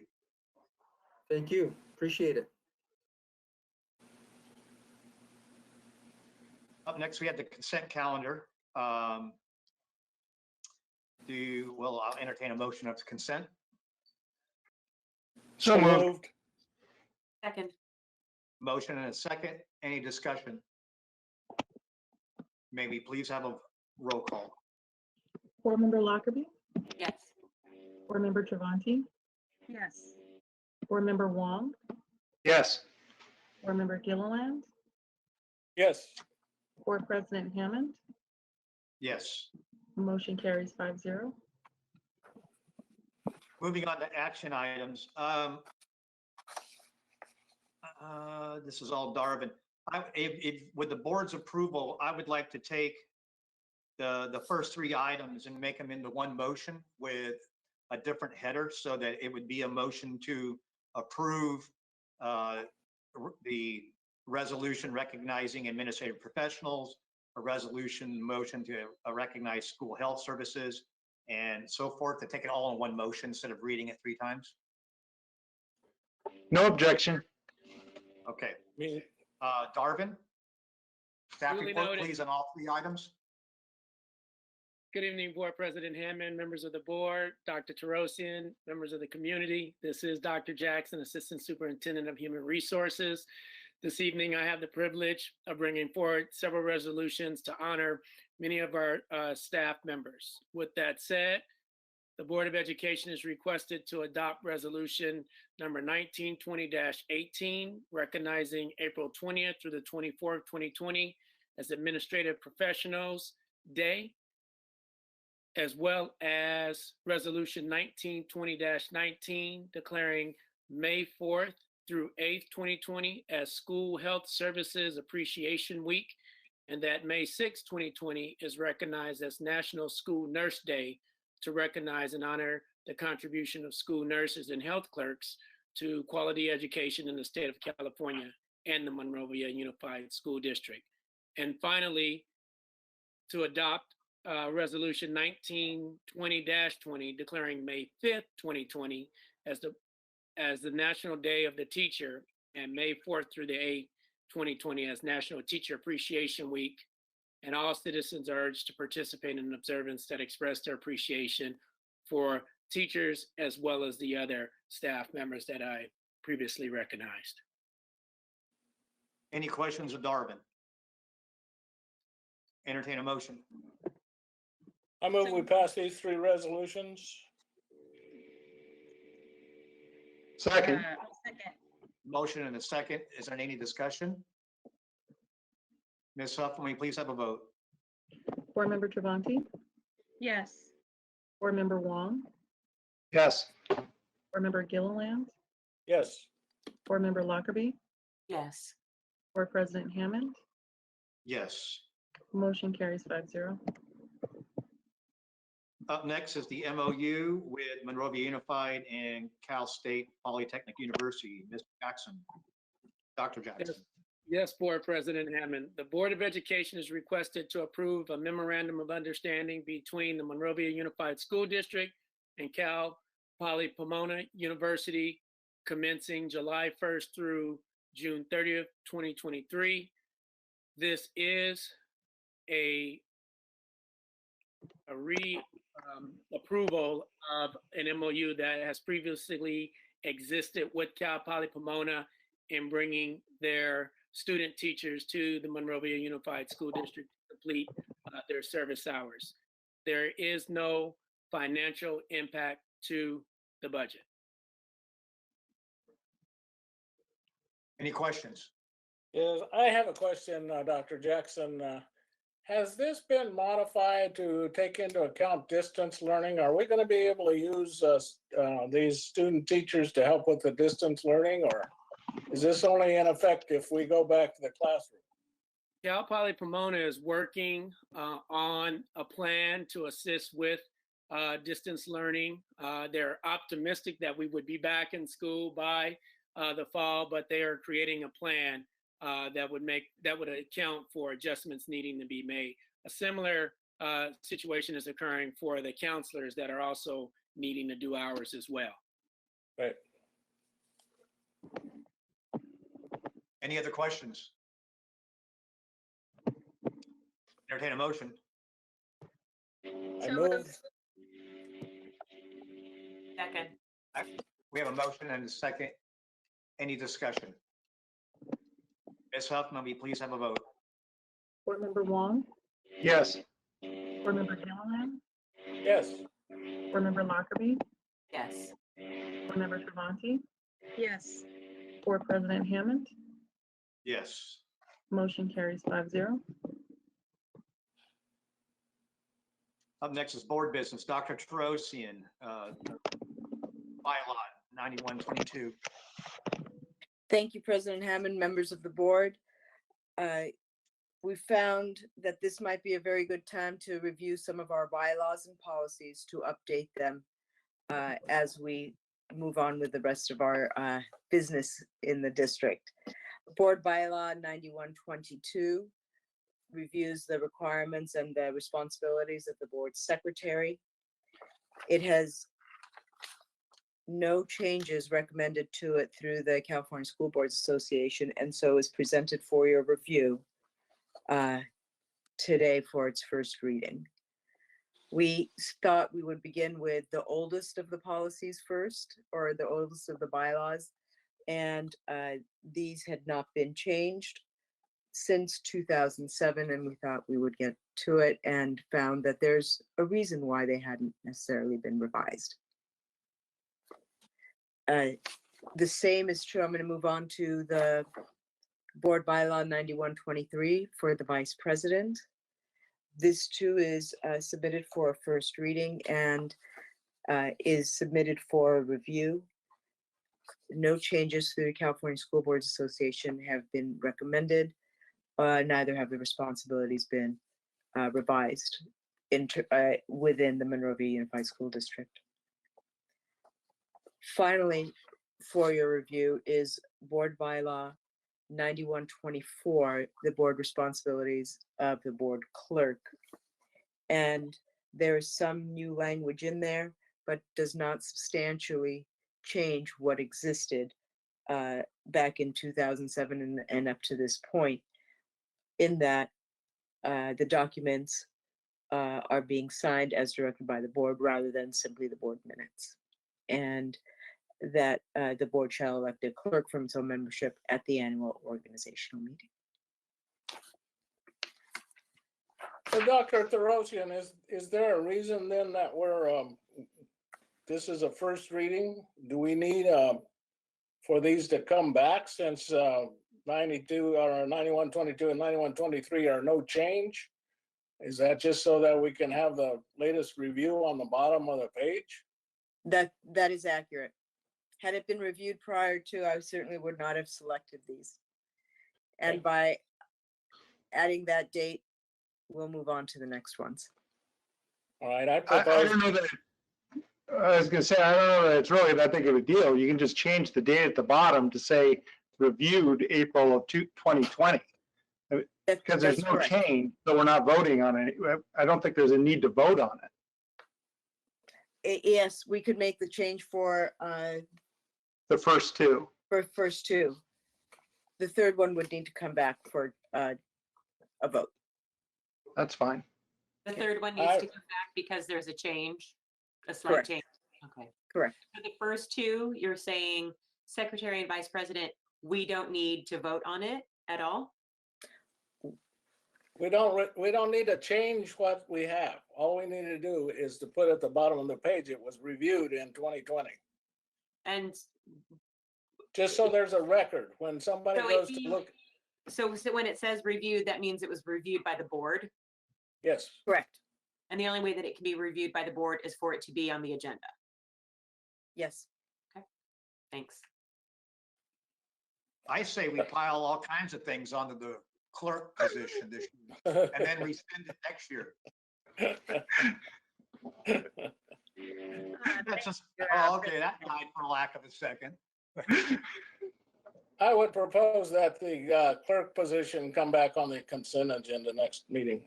Thank you. Appreciate it. Up next, we have the consent calendar. I'll entertain a motion of consent. So moved. Second. Motion and a second. Any discussion? May we please have a roll call? Board Member Lockerbie, Yes. Board Member Travanti, Yes. Board Member Wong, Yes. Board Member Gilliland, Yes. Board President Hammond. Yes. Motion carries 5-0. Moving on to action items. This is all Darvin. With the board's approval, I would like to take the first three items and make them into one motion with a different header, so that it would be a motion to approve the resolution recognizing administrative professionals, a resolution motion to recognize school health services, and so forth, to take it all in one motion instead of reading it 3 times? No objection. Okay. Me- Darvin? Staff Duly report, noted. please, on all 3 items. Good evening, Board President Hammond, members of the board, Dr. Tarosian, members of the community. This is Dr. Jackson, Assistant Superintendent of Human Resources. This evening, I have the privilege of bringing forward several resolutions to honor many of our staff members. With that said, the Board of Education is requested to adopt resolution number 1920-18, recognizing April 20th through the 24th, 2020 as Administrative Professionals Day, as well as resolution 1920-19, declaring May 4th through 8th, 2020 as School Health Services Appreciation Week, and that May 6th, 2020 is recognized as National School Nurse Day to recognize and honor the contribution of school nurses and health clerks to quality education in the state of California and the Monrovia Unified School District. And finally, to adopt resolution 1920-20, declaring May 5th, 2020 as the National Day of the Teacher, and May 4th through the 8th, 2020 as National Teacher Appreciation Week. And all citizens are urged to participate in an observance that express their appreciation for teachers as well as the other staff members that I previously recognized. Any questions of Darvin? Entertain a motion. I move we pass these 3 resolutions. Second. Second. Motion and a second. Is there any discussion? Ms. Huff, will you please have a vote? Board Member Travanti, Yes. Board Member Wong, Yes. Board Member Gilliland, Yes. Board Member Lockerbie, Yes. Board President Hammond, Yes. motion carries 5-0. Up next is the MOU with Monrovia Unified and Cal State Polytechnic University. Mr. Jackson, Dr. Jackson. Yes, Board President Hammond. The Board of Education is requested to approve a memorandum of understanding between the Monrovia Unified School District and Cal Poly Pomona University commencing July 1st through June 30th, 2023. This is a approval of an MOU that has previously existed with Cal Poly Pomona in bringing their student teachers to the Monrovia Unified School District to complete their service hours. There is no financial impact to the budget. Any questions? Yes, I have a question, Dr. Jackson. Has this been modified to take into account distance learning? Are we going to be able to use these student teachers to help with the distance learning, or is this only in effect if we go back to the classroom? Cal Poly Pomona is working on a plan to assist with distance learning. They're optimistic that we would be back in school by the fall, but they are creating a plan that would account for adjustments needing to be made. A similar situation is occurring for the counselors that are also needing to do hours as well. Right. Any other questions? Entertain a motion. I So move. moved. Second. We have a motion and a second. Any discussion? Ms. Huffman, will you please have a vote? Board Member Wong, Yes. Board Member Gilliland, Yes. Board Member Lockerbie, Yes. Board Member Travanti, Yes. Board President Hammond, Yes. motion carries 5-0. Up next is board business. Dr. Tarosian, bylaw 9122. Thank you, President Hammond, members of the board. We found that this might be a very good time to review some of our bylaws and policies to update them as we move on with the rest of our business in the district. Board Bylaw 9122 reviews the requirements and the responsibilities of the board secretary. It has no changes recommended to it through the California School Boards Association, and so is presented for your review today for its first reading. We thought we would begin with the oldest of the policies first, or the oldest of the bylaws, and these had not been changed since 2007, and we thought we would get to it and found that there's a reason why they hadn't necessarily been revised. The same is true. I'm going to move on to the Board Bylaw 9123 for the Vice President. This too is submitted for a first reading and is submitted for review. No changes through the California School Boards Association have been recommended. Neither have the responsibilities been revised within the Monrovia Unified School District. Finally, for your review is Board Bylaw 9124, the board responsibilities of the board clerk. And there is some new language in there, but does not substantially change what existed back in 2007 and up to this point, in that the documents are being signed as directed by the board rather than simply the board minutes. And that the board shall elect a clerk from its own membership at the annual organizational meeting. So Dr. Therosian, is there a reason then that we're, this is a first reading? Do we need for these to come back since 92 or 9122 and 9123 are no change? Is that just so that we can have the latest review on the bottom of the page? That is accurate. Had it been reviewed prior to, I certainly would not have selected these. And by adding that date, we'll move on to the next ones. All right, I don't know that, I was gonna say, I don't know that it's really that big of a deal. You can just change the date at the bottom to say reviewed April of 2020. Because there's no change, so we're not voting on it. I don't think there's a need to vote on it. Yes, we could make the change for The first two. first two. The third one would need to come back for a vote. That's fine. The third one needs to come back because there's a change, a slight Correct. change. Okay. Correct. For the first two, you're saying Secretary and Vice President, we don't need to vote on it at all? We don't need to change what we have. All we need to do is to put at the bottom of the page, it was reviewed in 2020. And Just so there's a record when somebody So goes if to you- look. so when it says reviewed, that means it was reviewed by the board. Yes, Correct. And the only way that it can be reviewed by the board is for it to be on the agenda. Yes. Thanks. I say we pile all kinds of things onto the clerk position this year and then rescind it next year. That's just, oh, okay, that died for lack of a second. I would propose that the clerk position come back on the consent agenda next meeting.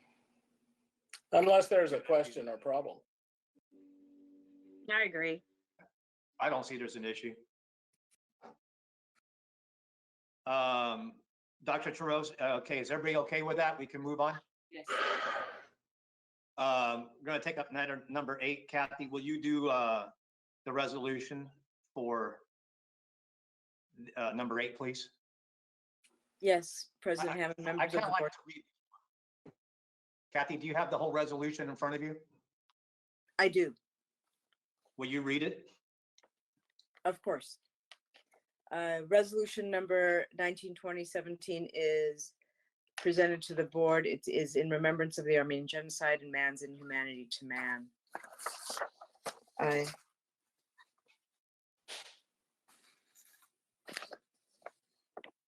Unless there's a question or problem. I agree. I don't see there's an issue. Dr. Taros, okay, is everybody okay with that? We can move on. Yes. We're going to take up number 8. Kathy, will you do the resolution for number 8, please? Yes, President Hammond, I members of kind the of like board. to read. Kathy, do you have the whole resolution in front of you? I do, Will you read it? of course. Resolution number 19/2017 is presented to the board. It is in remembrance of the Armenian genocide and man's inhumanity to man.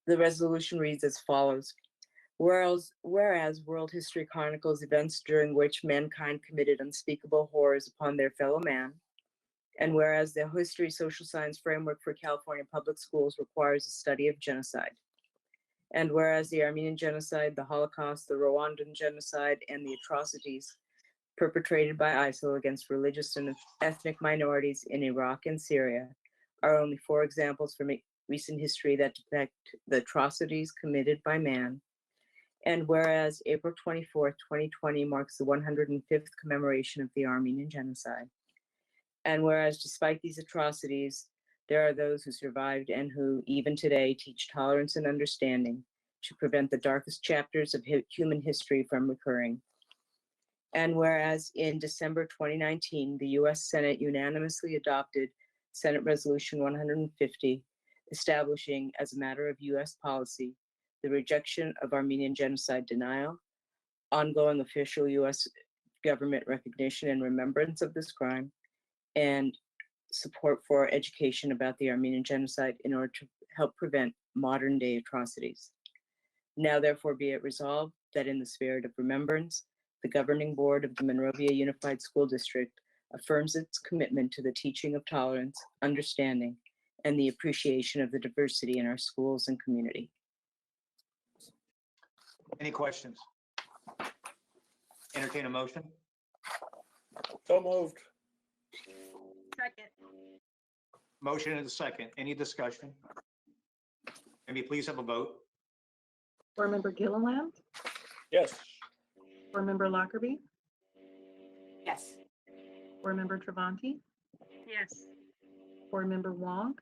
The resolution reads as follows. Whereas World History chronicles events during which mankind committed unspeakable horrors upon their fellow man, And whereas the history social science framework for California public schools requires a study of genocide. And whereas the Armenian genocide, the Holocaust, the Rwandan genocide, and the atrocities perpetrated by ISIL against religious and ethnic minorities in Iraq and Syria are only 4 examples from recent history that depict the atrocities committed by man. And whereas April 24th, 2020 marks the 105th commemoration of the Armenian genocide. And whereas despite these atrocities, there are those who survived and who even today teach tolerance and understanding to prevent the darkest chapters of human history from recurring. And whereas in December 2019, the US Senate unanimously adopted Senate Resolution 150, establishing as a matter of US policy, the rejection of Armenian genocide denial, ongoing official US government recognition and remembrance of this crime, and support for education about the Armenian genocide in order to help prevent modern day atrocities. Now therefore be it resolved that in the spirit of remembrance, the governing board of the Monrovia Unified School District affirms its commitment to the teaching of tolerance, understanding, and the appreciation of the diversity in our schools and community. Any questions? Entertain a motion? So moved. Second. Motion and a second. Any discussion? May we please have a vote? Board Member Gilliland, Yes. Board Member Lockerbie, Yes. Board Member Travanti, Yes. Board Member Wong,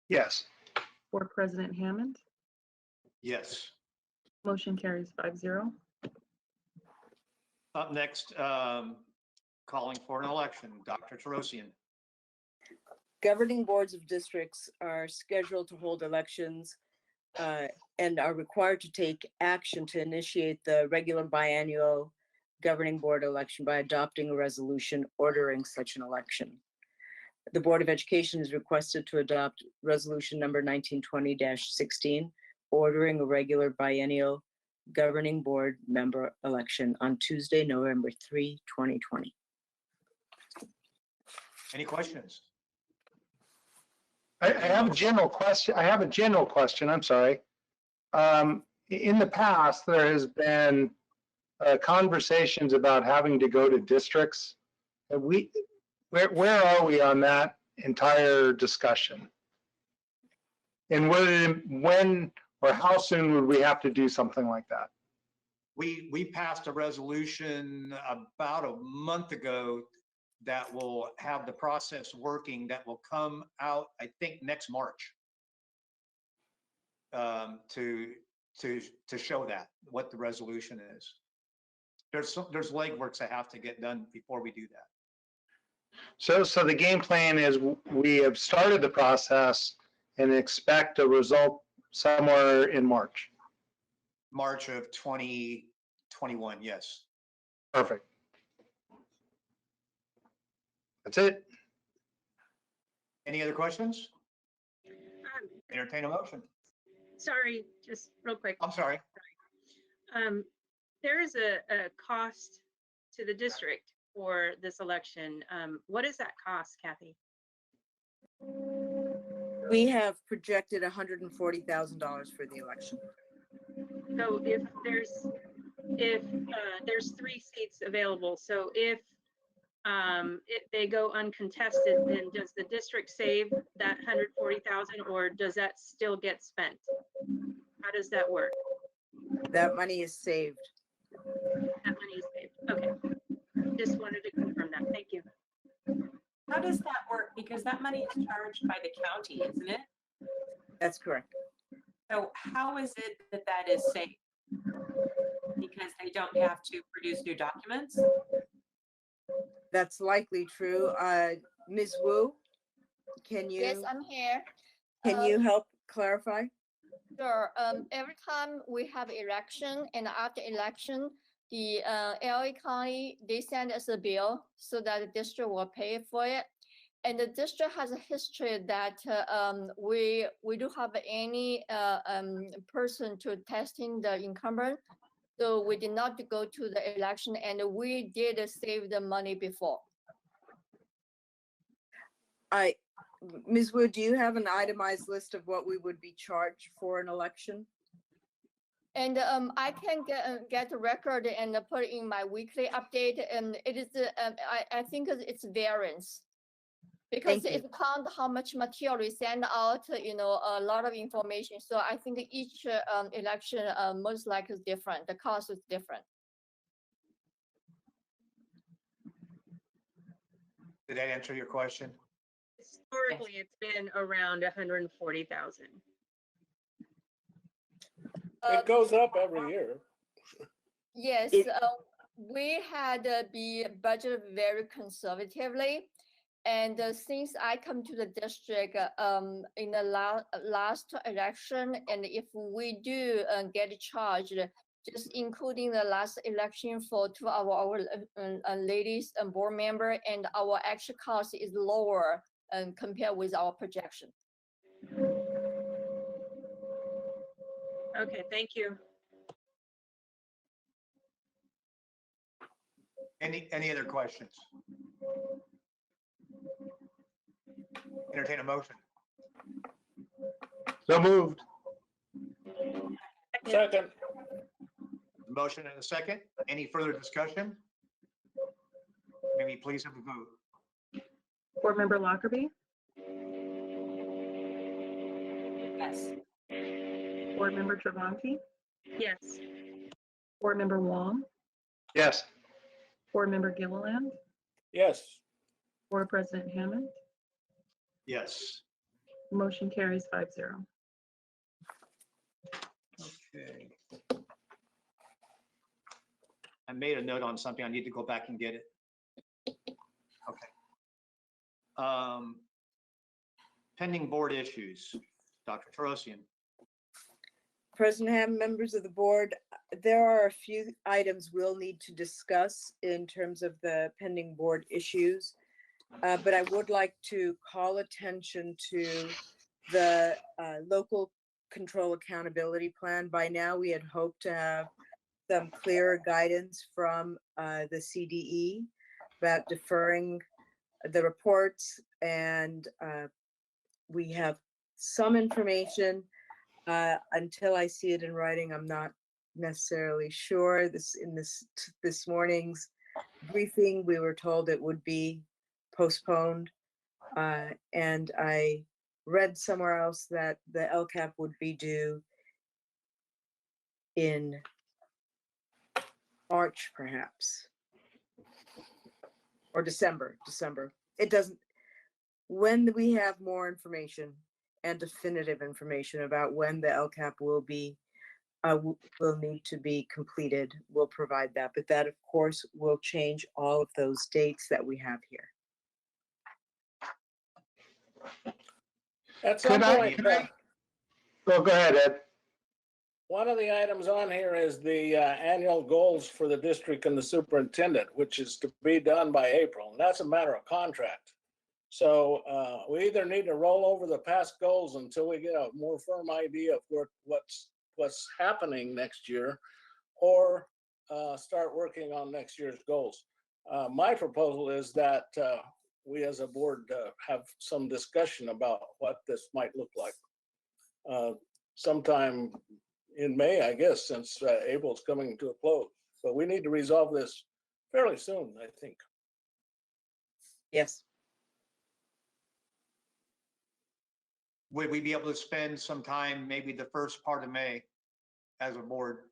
Yes. Board President Hammond. Yes. Motion carries 5-0. Up next, calling for an election, Dr. Tarosian. Governing boards of districts are scheduled to hold elections and are required to take action to initiate the regular biannual governing board election by adopting a resolution ordering such an election. The Board of Education is requested to adopt resolution number 1920-16, ordering a regular biennial governing board member election on Tuesday, November 3, 2020. Any questions? I have a general question. I'm sorry. In the past, there has been conversations about having to go to districts. Where are we on that entire discussion? And when or how soon would we have to do something like that? We passed a resolution about a month ago that will have the process working, that will come out, I think, next March, to show that, what the resolution is. There's legworks that have to get done before we do that. So the game plan is we have started the process and expect a result somewhere in March. March of 2021, yes. Perfect. That's it. Any other questions? Um, Entertain a motion. Sorry, just real quick. I'm sorry. There is a cost to the district for this election. What is that cost, Kathy? We have projected $140,000 for the election. So if there's 3 seats available, so if they go uncontested, then does the district save that 140,000, or does that still get spent? How does that work? That money is saved. That money is saved. Okay. Just wanted to confirm that. Thank you. How does that work? Because that money is charged by the county, isn't it? That's correct. So how is it that that is safe? Because they don't have to produce new documents? That's likely true. Ms. Wu, can Yes, you I'm here. help clarify? Sure. Every time we have election and after election, the LA County, they send us a bill so that the district will pay for it. And the district has a history that we do have any person to testing the incumbent. So we did not go to the election, and we did save the money before. Ms. Wood, do you have an itemized list of what we would be charged for an election? And I can get the record and put it in my weekly update, and it is, I think it's variance. Because Thank you. it count how much material we send out, a lot of information. So I think each election most likely is different. The cost is different. Did that answer your question? Historically, it's been around 140,000. It goes up every year. Yes, we had be budgeted very conservatively. And since I come to the district in the last election, and if we do get charged, just including the last election for two of our ladies and board member, and our actual cost is lower compared with our projection. Okay, thank you. Any other questions? Entertain a motion. So moved. Second, Motion and a second. Any further discussion? Maybe please have a vote. Board Member Lockerbie, Yes. Board Member Travanti, Yes. Board Member Wong, Yes. Board Member Gilliland, yes. Board President Hammond. Yes. Motion carries 5-0. Okay. I made a note on something. I need to go back and get it. Okay. Pending board issues. Dr. Torosian. President Hammond, members of the board, there are a few items we'll need to discuss in terms of the pending board issues. But I would like to call attention to the local control accountability plan. By now, we had hoped to have some clearer guidance from the CDE about deferring the reports, and we have some information. Until I see it in writing, I'm not necessarily sure. This morning's briefing, we were told it would be postponed, and I read somewhere else that the LCAP would be due in March, perhaps, or December. It doesn't, when we have more information and definitive information about when the LCAP will need to be completed, we'll provide that. But that, of course, will change all of those dates that we have here. At some Could I- point, could I- Oh, go ahead, Ed. one of the items on here is the annual goals for the district and the superintendent, which is to be done by April, and that's a matter of contract. So we either need to roll over the past goals until we get a more firm idea of what's happening next year, or start working on next year's goals. My proposal is that we as a board have some discussion about what this might look like. Sometime in May, I guess, since April's coming to a close. But we need to resolve this fairly soon, I think. Yes. Would we be able to spend some time, maybe the first part of May, as a board?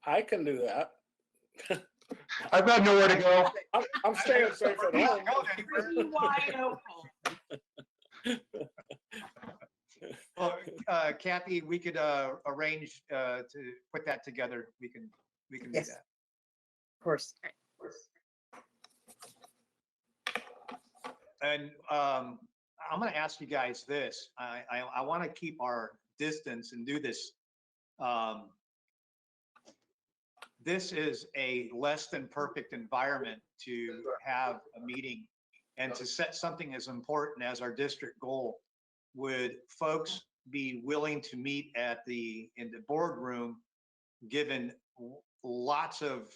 I can do that. I've got nowhere to go. I'm staying safe at home. Well, Kathy, we could arrange to put that together. We can do Yes. that. Of course. And I'm going to ask you guys this. I want to keep our distance and do this. This is a less than perfect environment to have a meeting and to set something as important as our district goal. Would folks be willing to meet in the boardroom, given lots of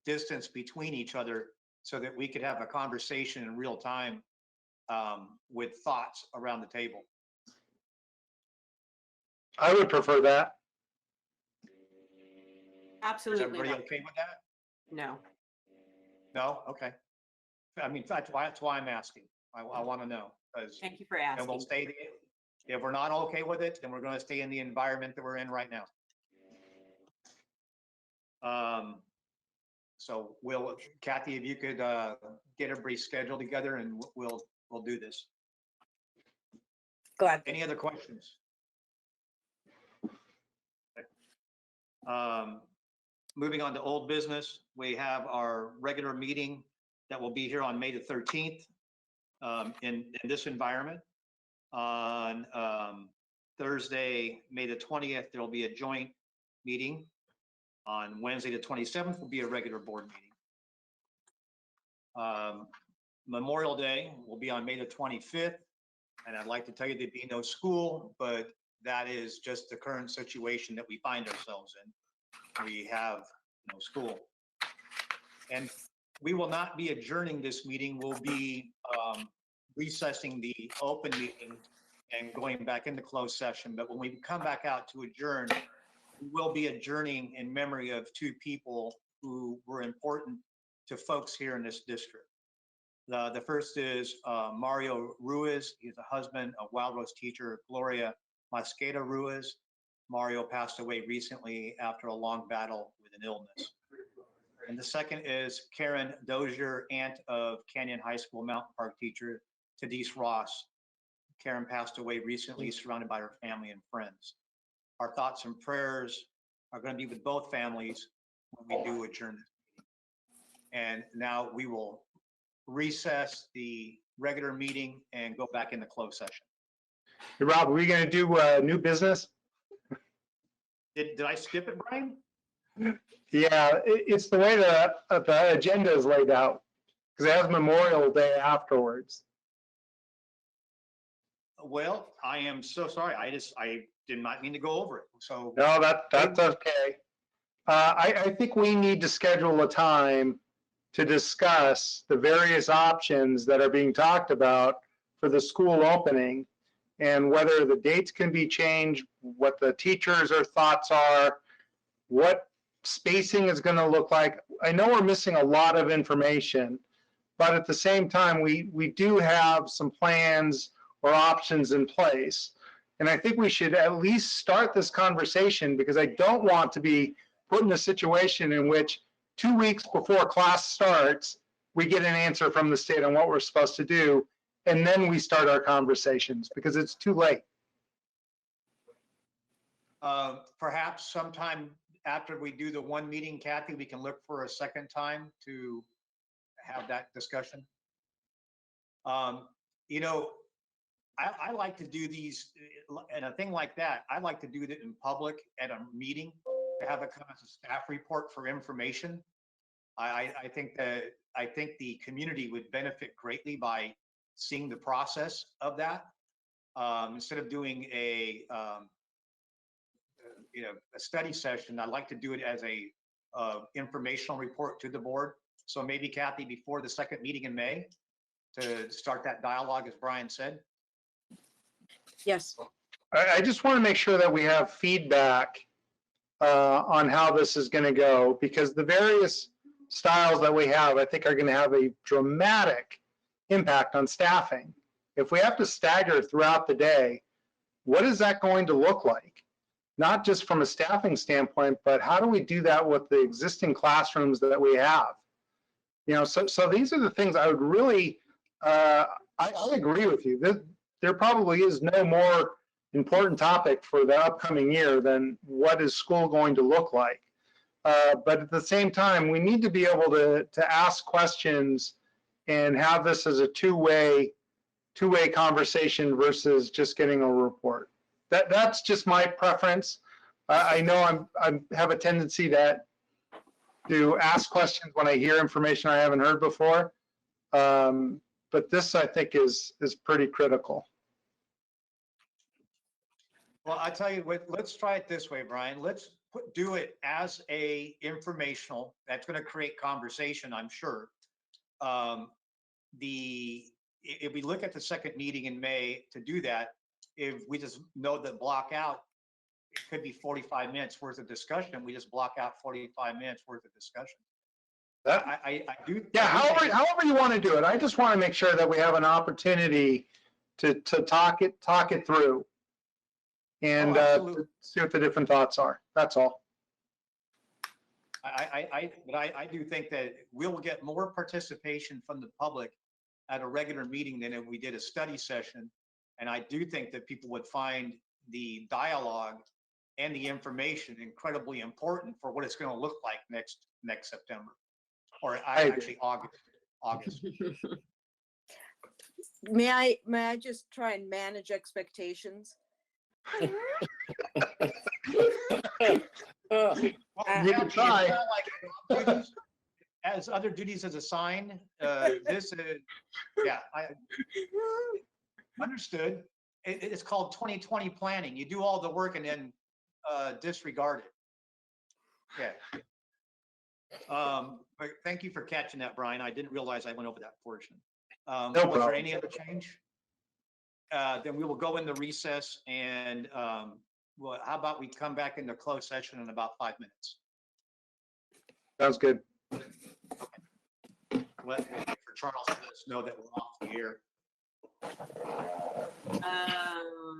distance between each other, so that we could have a conversation in real time with thoughts around the table. I would prefer that. Is Absolutely everybody not. okay with that? No. No? Okay. I mean, that's why I'm asking. I want to know, because Thank you for and we'll asking. stay, if we're not okay with it, then we're going to stay in the environment that we're in right now. So Kathy, if you could get everybody scheduled together and we'll do this. Glad. Any other questions? Moving on to old business, we have our regular meeting that will be here on May the 13th in this environment. On Thursday, May the 20th, there will be a joint meeting. On Wednesday, the 27th, will be a regular board meeting. Memorial Day will be on May the 25th. And I'd like to tell you there'd be no school, but that is just the current situation that we find ourselves in. We have no school. And we will not be adjourning this meeting. We'll be recessing the open meeting and going back into closed session. But when we come back out to adjourn, we will be adjourning in memory of two people who were important to folks here in this district. The first is Mario Ruiz. He's the husband of Wild Rose teacher Gloria Mosqueda Ruiz. Mario passed away recently after a long battle with an illness. And the second is Karen Dozier, aunt of Canyon High School Mountain Park teacher Tadise Ross. Karen passed away recently, surrounded by her family and friends. Our thoughts and prayers are going to be with both families when we do adjourn this meeting. And now we will recess the regular meeting and go back into closed session. Hey, Rob, are we going to do new business? Did I skip it, Brian? Yeah, it's the way the agenda is laid out, because it has Memorial Day afterwards. Well, I am so sorry. I did not mean to go over it. So No, that's okay. I think we need to schedule a time to discuss the various options that are being talked about for the school opening and whether the dates can be changed, what the teachers' thoughts are, what spacing is going to look like. I know we're missing a lot of information, but at the same time, we do have some plans or options in place. And I think we should at least start this conversation, because I don't want to be put in a situation in which 2 weeks before class starts, we get an answer from the state on what we're supposed to do, and then we start our conversations, because it's too late. perhaps sometime after we do the one meeting, Kathy, we can look for a second time to have that discussion. You know, I like to do these, and a thing like that, I like to do it in public at a meeting, to have a kind of a staff report for information. I think the community would benefit greatly by seeing the process of that. Instead of doing a study session, I'd like to do it as a informational report to the board. So maybe Kathy, before the second meeting in May, to start that dialogue, as Brian said. Yes. I just want to make sure that we have feedback on how this is going to go, because the various styles that we have, I think, are going to have a dramatic impact on staffing. If we have to stagger throughout the day, what is that going to look like? Not just from a staffing standpoint, but how do we do that with the existing classrooms that we have? You know, so these are the things I would really, I agree with you. There probably is no more important topic for the upcoming year than what is school going to look like. But at the same time, we need to be able to ask questions and have this as a two-way conversation versus just getting a report. That's just my preference. I know I have a tendency to ask questions when I hear information I haven't heard before. But this, I think, is pretty critical. Well, I tell you what, let's try it this way, Brian. Let's do it as a informational. That's going to create conversation, I'm sure. if we look at the second meeting in May to do that, if we just know that block out, it could be 45 minutes worth of discussion. We just block out 45 minutes worth of discussion. That, I do. yeah, I do think however you want to do it. I just want to make sure that we have an opportunity to talk it through and absolutely. see what the different thoughts are. That's all. But I do think that we'll get more participation from the public at a regular meeting than if we did a study session. And I do think that people would find the dialogue and the information incredibly important for what it's going to look like next September, or actually August. May I just try and manage expectations? Well, You can try. As other duties as assigned, this is, yeah, I understood. It's called 2020 planning. You do all the work and then disregard it. Yeah. But thank you for catching that, Brian. I didn't realize I went over that portion. Was there problem. any other change? Then we will go into recess and well, how about we come back into closed session in about 5 minutes? Sounds good. Let for Charles to let us know that we're off the air.